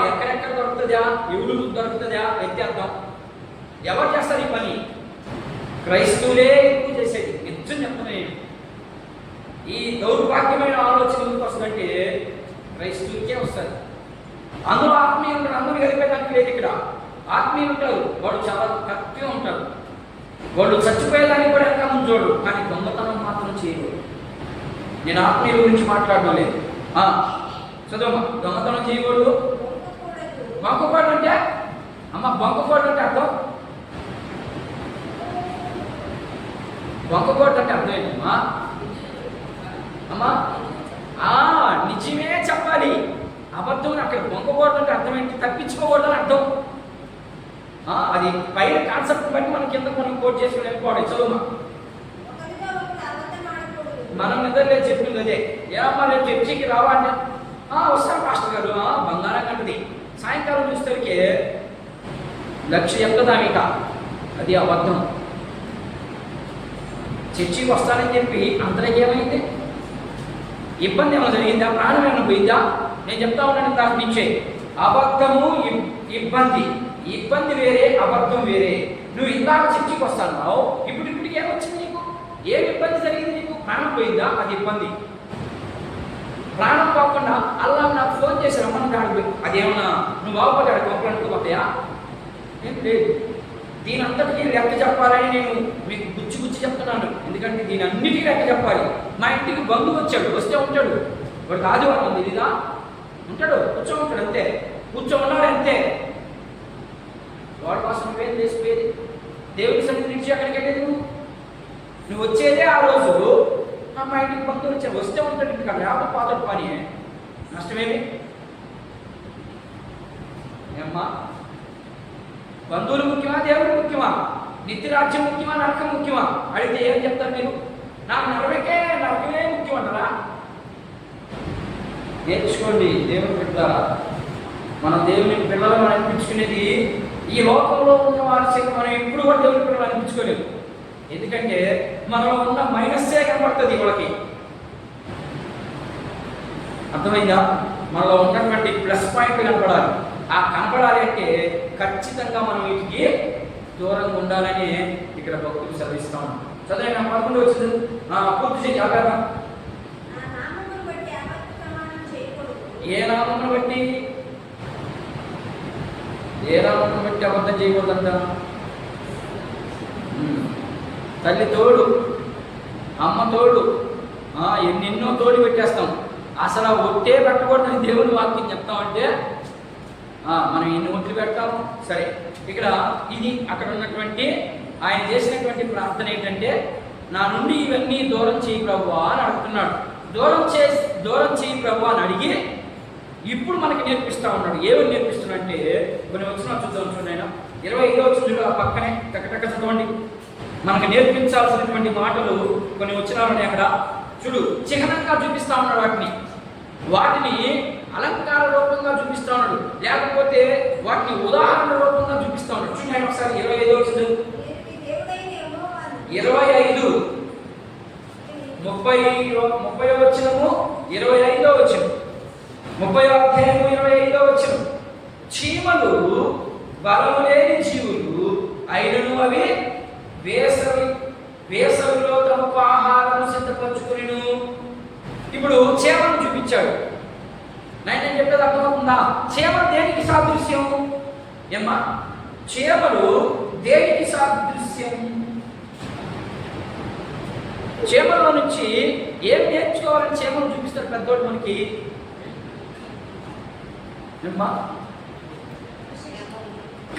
S1: ఎక్కడెక్కడ దొరుకుతుందా, ఎవరు దొరుకుతుందా వ్యత్యాసం. ఎవరు చేస్తారు ఈ పని? క్రైస్తవులే ఎక్కువ చేసేది. నిజం చెప్తున్నాను. ఈ దౌర్భాగ్యమైన ఆలోచన ఎందుకు వస్తుందంటే క్రైస్తవులకే వస్తుంది. అందులో ఆత్మీయులు ఉంటారు, అందరూ కలిపేదానికి లేదు. ఇక్కడ ఆత్మీయులు ఉంటారు, వాడు చాలా కరెక్ట్గా ఉంటారు. వాళ్ళు చచ్చిపోయేదానికి కూడా ఇంకా ముంచోడు, కానీ దొంగతనం మాత్రం చేయడు. నేను ఆత్మీయుల గురించి మాట్లాడడం లేదు. చదువు. దొంగతనం చేయకూడదు. బొంకకూడదు అంటే అమ్మ, బొంకకూడదు అంటే అర్థం, బొంకకూడదు అంటే అర్థం ఏంటమ్మా? అమ్మా, నిజమే చెప్పాలి. అబద్ధం అక్కడ బొంకకూడదు అంటే అర్థం ఏంటి? తప్పించుకోకూడదు అని అర్థం. అది పైన కాన్సెప్ట్ బట్టి మనం కింద మనం కోట్ చేసుకుని వెళ్ళిపోవాలి. చదువు. మనం నిద్రలే చెప్పింది అదే. ఏమమ్మా రేపు చర్చికి రావా అంటే వస్తాను పాస్టర్ గారు. బంగారం కంటది. సాయంకాలం చూసేసరికి 1,00,000 చెప్తుందామిట. అది అబద్ధం. చర్చికి వస్తానని చెప్పి అంతలోకి ఏమైంది? ఇబ్బంది ఏమైనా జరిగిందా? ప్రాణం ఏమైనా పోయిందా? నేను చెప్తా ఉన్నాను దాని నుంచే. అబద్ధము ఇబ్బంది. ఇబ్బంది వేరే, అబద్ధం వేరే. నువ్వు ఇందాక చర్చికి వస్తాను, ఇప్పటికి ఏమొచ్చింది నీకు? ఏమి ఇబ్బంది జరిగింది నీకు? ప్రాణం పోయిందా? అది ఇబ్బంది. ప్రాణం పోకుండా అల్లా నాకు ఫోన్ చేసి రమ్మని అడుగు, అదేమన్నా నువ్వు బాగుపడి అక్కడ కంప్లైంట్ పోతాయా? ఏం లేదు. దీని అంతటికీ లెక్క చెప్పాలని నేను మీకు గుచ్చి చెప్తున్నాను. ఎందుకంటే దీని అన్నిటికీ లెక్క చెప్పాలి. మా ఇంటికి బంధువు వచ్చాడు, వస్తే ఉంటాడు. వాడికి ఆదివారం తెలీదా? ఉంటాడు, కూర్చోమంటాడు అంతే. కూర్చోమన్నాడు అంతే. వాడి కోసం నువ్వేం చేసిపోయేది? దేవుడి సన్నిధి నుంచి అక్కడికి వెళ్ళేది నువ్వు వచ్చేదే ఆ రోజు. మా ఇంటికి బంధువులు వచ్చాడు, వస్తే ఉంటాడు ఇంటికి. లేకపోతే పాతడు పని. నష్టమేమి? ఏమ్మా, బంధువులు ముఖ్యమా, దేవుడు ముఖ్యమా, నిత్యరాజ్యం ముఖ్యమా, నరకం ముఖ్యమా అడిగితే ఏం చెప్తారు మీరు? నాకు నరకమే ముఖ్యం అంటారా? నేర్చుకోండి దేవుని బిడ్డలారా. మన దేవుని పిల్లలను అనిపించుకునేది ఈ లోకంలో ఉన్న వారి చేత మనం ఎప్పుడు కూడా దేవుని పిల్లలు అనిపించుకోలేదు. ఎందుకంటే మనలో ఉన్న మైనస్సే కనపడుతుంది వాళ్ళకి. అర్థమైందా? మనలో ఉన్నటువంటి ప్లస్ పాయింట్ కనపడాలి. ఆ కనపడాలి అంటే ఖచ్చితంగా మనం వీటికి దూరంగా ఉండాలని ఇక్కడ భక్తులు చదివిస్తాం. చదివిన 11 వచ్చింది పూర్తి చేసి ఆగారా? ఏ నామమును బట్టి అబద్ధం చేయకూడదంట. తల్లి తోడు, అమ్మ తోడు, ఎన్నెన్నో తోడు పెట్టేస్తాం. అసలు ఆ ఒట్టే పెట్టకూడదని దేవుని వాక్యం చెప్తామంటే మనం ఎన్ని ఒట్లు పెడతాము. సరే, ఇక్కడ ఇది అక్కడ ఉన్నటువంటి ఆయన చేసినటువంటి ప్రార్థన ఏంటంటే, నా నుండి ఇవన్నీ దూరం చేయి ప్రభువా అని అడుగుతున్నాడు. దూరం చేయి ప్రభువా అని అడిగి ఇప్పుడు మనకి నేర్పిస్తా ఉన్నాడు. ఏమని నేర్పిస్తున్నాడంటే కొన్ని వచ్చిన చూద్దాం. చూడండి, 25వ వచనంలో ఆ పక్కనే టక్క చదవండి. మనకు నేర్పించాల్సినటువంటి మాటలు కొన్ని వచ్చినామని అక్కడ చూడు. చిహ్నంగా చూపిస్తా ఉన్నాడు, వాటిని అలంకార రూపంగా చూపిస్తా ఉన్నాడు, లేకపోతే వాటిని ఉదాహరణ రూపంగా చూపిస్తా ఉన్నాడు. చూడండి ఒకసారి 25వ వచనం, 25, 30వ వచనము, 25వ వచనం, 30వ అధ్యాయము 25వ వచనం. చీమలు బలము లేని జీవులు అయినను అవి వేసవిలో తమకు ఆహారం సిద్ధపరచుకుని. ఇప్పుడు చేమను చూపించాడు. నేను చెప్పేది అర్థమవుతుందా? చేమ దేనికి సాదృశ్యం? ఏమ్మా, చేమలు దేనికి సాదృశ్యం? చేమల్లో నుంచి ఏం నేర్చుకోవాలని చేమలు చూపిస్తారు పెద్దోడు మనకి.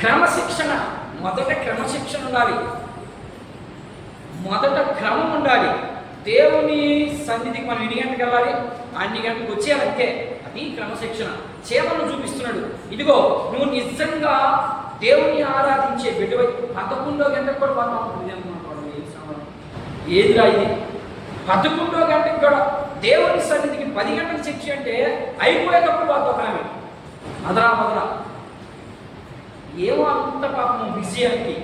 S1: క్రమశిక్షణ. మొదట క్రమశిక్షణ ఉండాలి, మొదట క్రమం ఉండాలి. దేవుని సన్నిధికి మనం ఎన్ని గంటలకు వెళ్ళాలి? అన్ని గంటలకు వచ్చేయాలంటే అది క్రమశిక్షణ. చేమను చూపిస్తున్నాడు. ఇదిగో నువ్వు నిజంగా దేవుని ఆరాధించే బిడ్డవై 11వ గంటకు కూడా ఏదిరా ఇది? 11వ గంటకు కూడా దేవుని సన్నిధికి 10 గంటలకు చర్చ అంటే అయిపోయేటప్పుడు వాళ్ళతో కామే అదరా ఏమో అంత పాపం విజయానికి.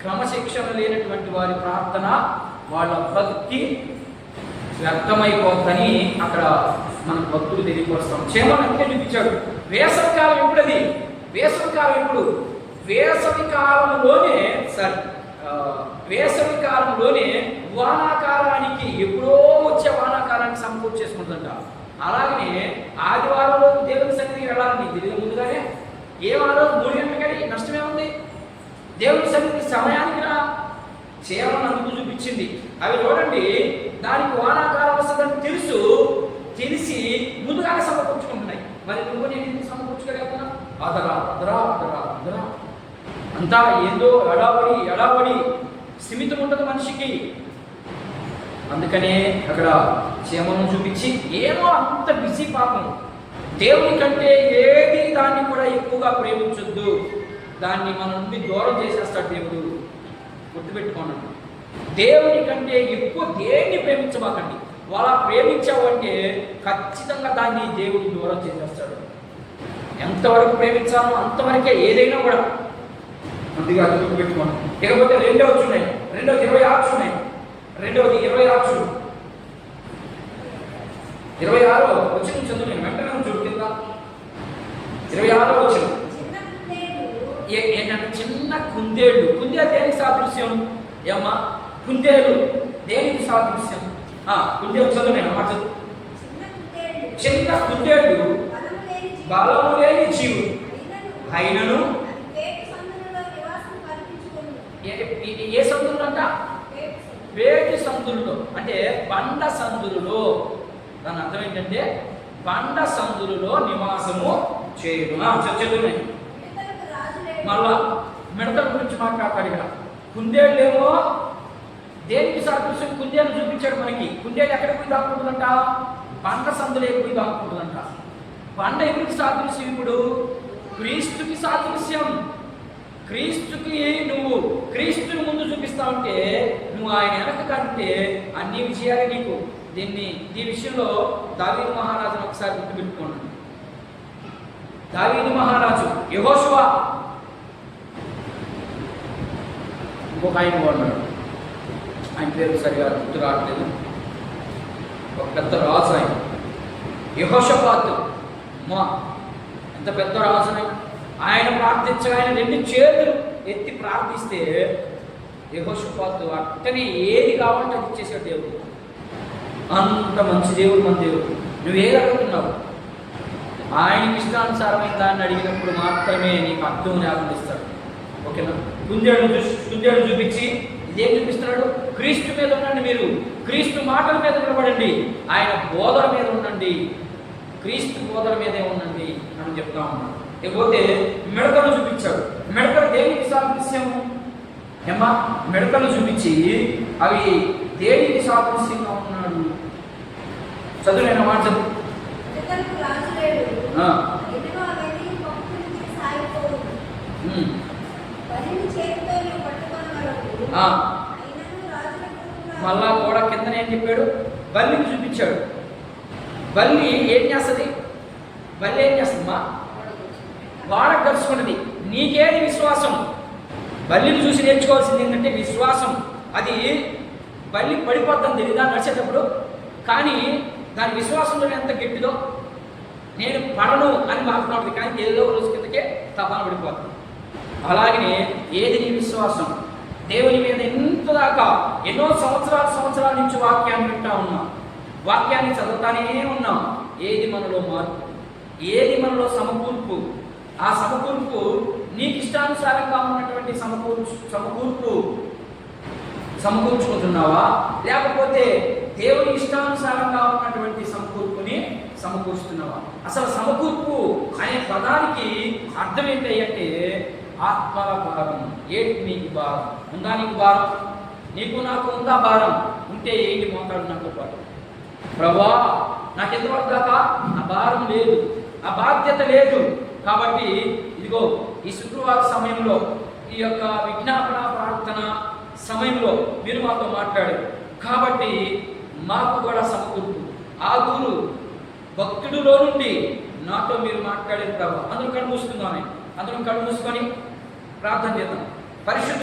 S1: క్రమశిక్షణ లేనటువంటి వారి ప్రార్థన, వాళ్ళ భక్తి వ్యర్థమైపోతుందని అక్కడ మన భక్తులు తెలియపరుస్తాం. చేమను అందుకే చూపించాడు. వేసవికాలం ఎప్పుడది? వేసవికాలం ఎప్పుడు? వేసవికాలంలోనే వానాకాలానికి ఎప్పుడో వచ్చే వానాకాలానికి సమకూర్చేసుకుంటుందంట. అలాగనే ఆదివారంలో దేవుని సన్నిధికి వెళ్ళాలని తెలియదు ముందుగానే. ఏ వారం 3 గంటలకి నష్టమేముంది? దేవుని సన్నిధికి సమయానికి రా. చేమను అందుకు చూపించింది. అవి చూడండి, దానికి వానాకాలం వస్తుందని తెలిసి ముందుగానే సమకూర్చుకుంటున్నాయి. మరి నువ్వు నేను ఎందుకు సమకూర్చుకోలేకున్నా? అదరా అంతా ఏందో ఎడాబడి స్థిమితం ఉంటుంది మనిషికి. అందుకనే అక్కడ చేమను చూపించి ఏమో అంత బిజీ పాపం. దేవుని కంటే ఏది దాన్ని కూడా ఎక్కువగా ప్రేమించొద్దు, దాన్ని మన నుండి దూరం చేసేస్తాడు దేవుడు. గుర్తుపెట్టుకున్నాడు. దేవుని కంటే ఎక్కువ దేన్ని ప్రేమించబాకండి. వాళ్ళ ప్రేమించావు అంటే ఖచ్చితంగా దాన్ని దేవుడు దూరం చేసేస్తాడు. ఎంతవరకు ప్రేమించాలో అంతవరకే ఏదైనా కూడా. అందుకే అది గుర్తుపెట్టుకోండి. ఇకపోతే రెండవది 26 ఉన్నాయి. రెండవది 26 వచ్చిన చదువు. నేను వెంటనే చూడు కింద 26 వచ్చిన ఏంటంటే చిన్న కుందేళ్ళు. కుందేలు దేనికి సాదృశ్యం? ఏమ్మా, కుందేలు దేనికి సాదృశ్యం? కుందేలు చదువు. నేను అమ్మ చదువు. చిన్న కుందేళ్ళు బలము లేని జీవుడు అయినను ఏ సందులు అంట? వేటి సందుల్లో అంటే బండ సందులలో. దాని అర్థం ఏంటంటే బండ సందులలో నివాసము చేయడు. చదువునే మళ్ళా మిడతల గురించి మాట్లాడతాడు ఇక్కడ. కుందేళ్ళేమో దేనికి సాదృశ్యం? కుందేలు చూపించాడు మనకి. కుందేలు ఎక్కడికి పోయి దాక్కుంటుందంట? బండ సందులో పోయి దాక్కుంటుందంట. బండ ఎవరికి సాదృశ్యం? ఇప్పుడు క్రీస్తుకి సాదృశ్యం. క్రీస్తుకి నువ్వు క్రీస్తుని ముందు చూపిస్తా ఉంటే నువ్వు ఆయన వెనక కంటే అన్ని విజయాలు నీకు. ఈ విషయంలో దావీదు మహారాజును ఒకసారి గుర్తుపెట్టుకోండి. దావీదు మహారాజు యెహోషువ ఇంకొక ఆయన ఉన్నాడు, ఆయన పేరు సరిగా గుర్తు రావట్లేదు. ఒక పెద్ద రాజు ఆయన యెహోషాపాతు. మా ఎంత పెద్ద రాజు ఆయన ప్రార్థించగా ఆయన 2 చేతులు ఎత్తి ప్రార్థిస్తే యెహోషాపాతు అట్టనే ఏది కావాలంటే అది ఇచ్చేసాడు దేవుడు. అంత మంచి దేవుడు మన దేవుడు. నువ్వేది అడుగుతున్నావు? ఆయనకి ఇష్టానుసారమైన దాన్ని అడిగినప్పుడు మాత్రమే నీకు అర్థం లేకుండా ఇస్తాడు. ఓకేనా? కుందేడు చూపించి ఇదేం చూపిస్తున్నాడు? క్రీస్తు మీద ఉండండి, మీరు క్రీస్తు మాటల మీద నిలబడండి, ఆయన బోధన మీద ఉండండి, క్రీస్తు బోధన మీదే ఉండండి అని చెప్తా ఉన్నాడు. ఇకపోతే మిడతలు చూపించాడు. మిడతలు దేనికి సాదృశ్యము? ఏమ్మా, మిడతలు చూపించి అవి దేనికి సాదృశ్యంగా ఉన్నాడు? చదువులైన మాట చదువు. మళ్ళా కూడా కింద ఏం చెప్పాడు? బల్లిని చూపించాడు. బల్లి ఏం చేస్తుంది? బల్లి ఏం చేస్తుందమ్మా? వాడ కలుసుకున్నది. నీకేది విశ్వాసం? బల్లిని చూసి నేర్చుకోవాల్సింది ఏంటంటే విశ్వాసం. అది బల్లి పడిపోద్దని తెలియదా నడిచేటప్పుడు? కానీ దాని విశ్వాసంలో ఎంత గట్టిదో, నేను పడను అని మాట్లాడుతుంది, కానీ ఏదో రోజు కిందకే తపాన పడిపోతుంది. అలాగనే ఏది నీ విశ్వాసం? దేవుని మీద ఎంతదాకా ఎన్నో సంవత్సరాల నుంచి వాక్యాన్ని వింటా ఉన్నాం, వాక్యాన్ని చదువుతానే ఉన్నాం. ఏది మనలో మార్పు? ఏది మనలో సమకూర్పు? ఆ సమకూర్పు నీకు ఇష్టానుసారంగా ఉన్నటువంటి సమకూర్చుకుంటున్నావా, లేకపోతే దేవుని ఇష్టానుసారంగా ఉన్నటువంటి సమకూర్పుని సమకూరుస్తున్నావా? అసలు సమకూర్పు అనే పదానికి అర్థం ఏంటి అంటే ఆత్మల భారం. ఏంటి నీకు భారం ఉందా? నీకు భారం, నీకు నాకు ఉందా భారం? ఉంటే ఏంటి మోకాడు నాతో పాటు? ప్రభువా, నాకు ఎంతవరకు దాకా ఆ భారం లేదు, ఆ బాధ్యత లేదు. కాబట్టి ఇదిగో ఈ శుక్రవారం సమయంలో, ఈ యొక్క విజ్ఞాపన ప్రార్థన సమయంలో మీరు మాతో మాట్లాడారు కాబట్టి మాకు కూడా సమకూర్పు. ఆ గురు భక్తుడిలో నుండి నాతో మీరు మాట్లాడారు ప్రభు. అందరూ కళ్ళు మూసుకుందామే, అందరం కళ్ళు మూసుకొని ప్రార్థన చేద్దాం. పరిశుద్ధ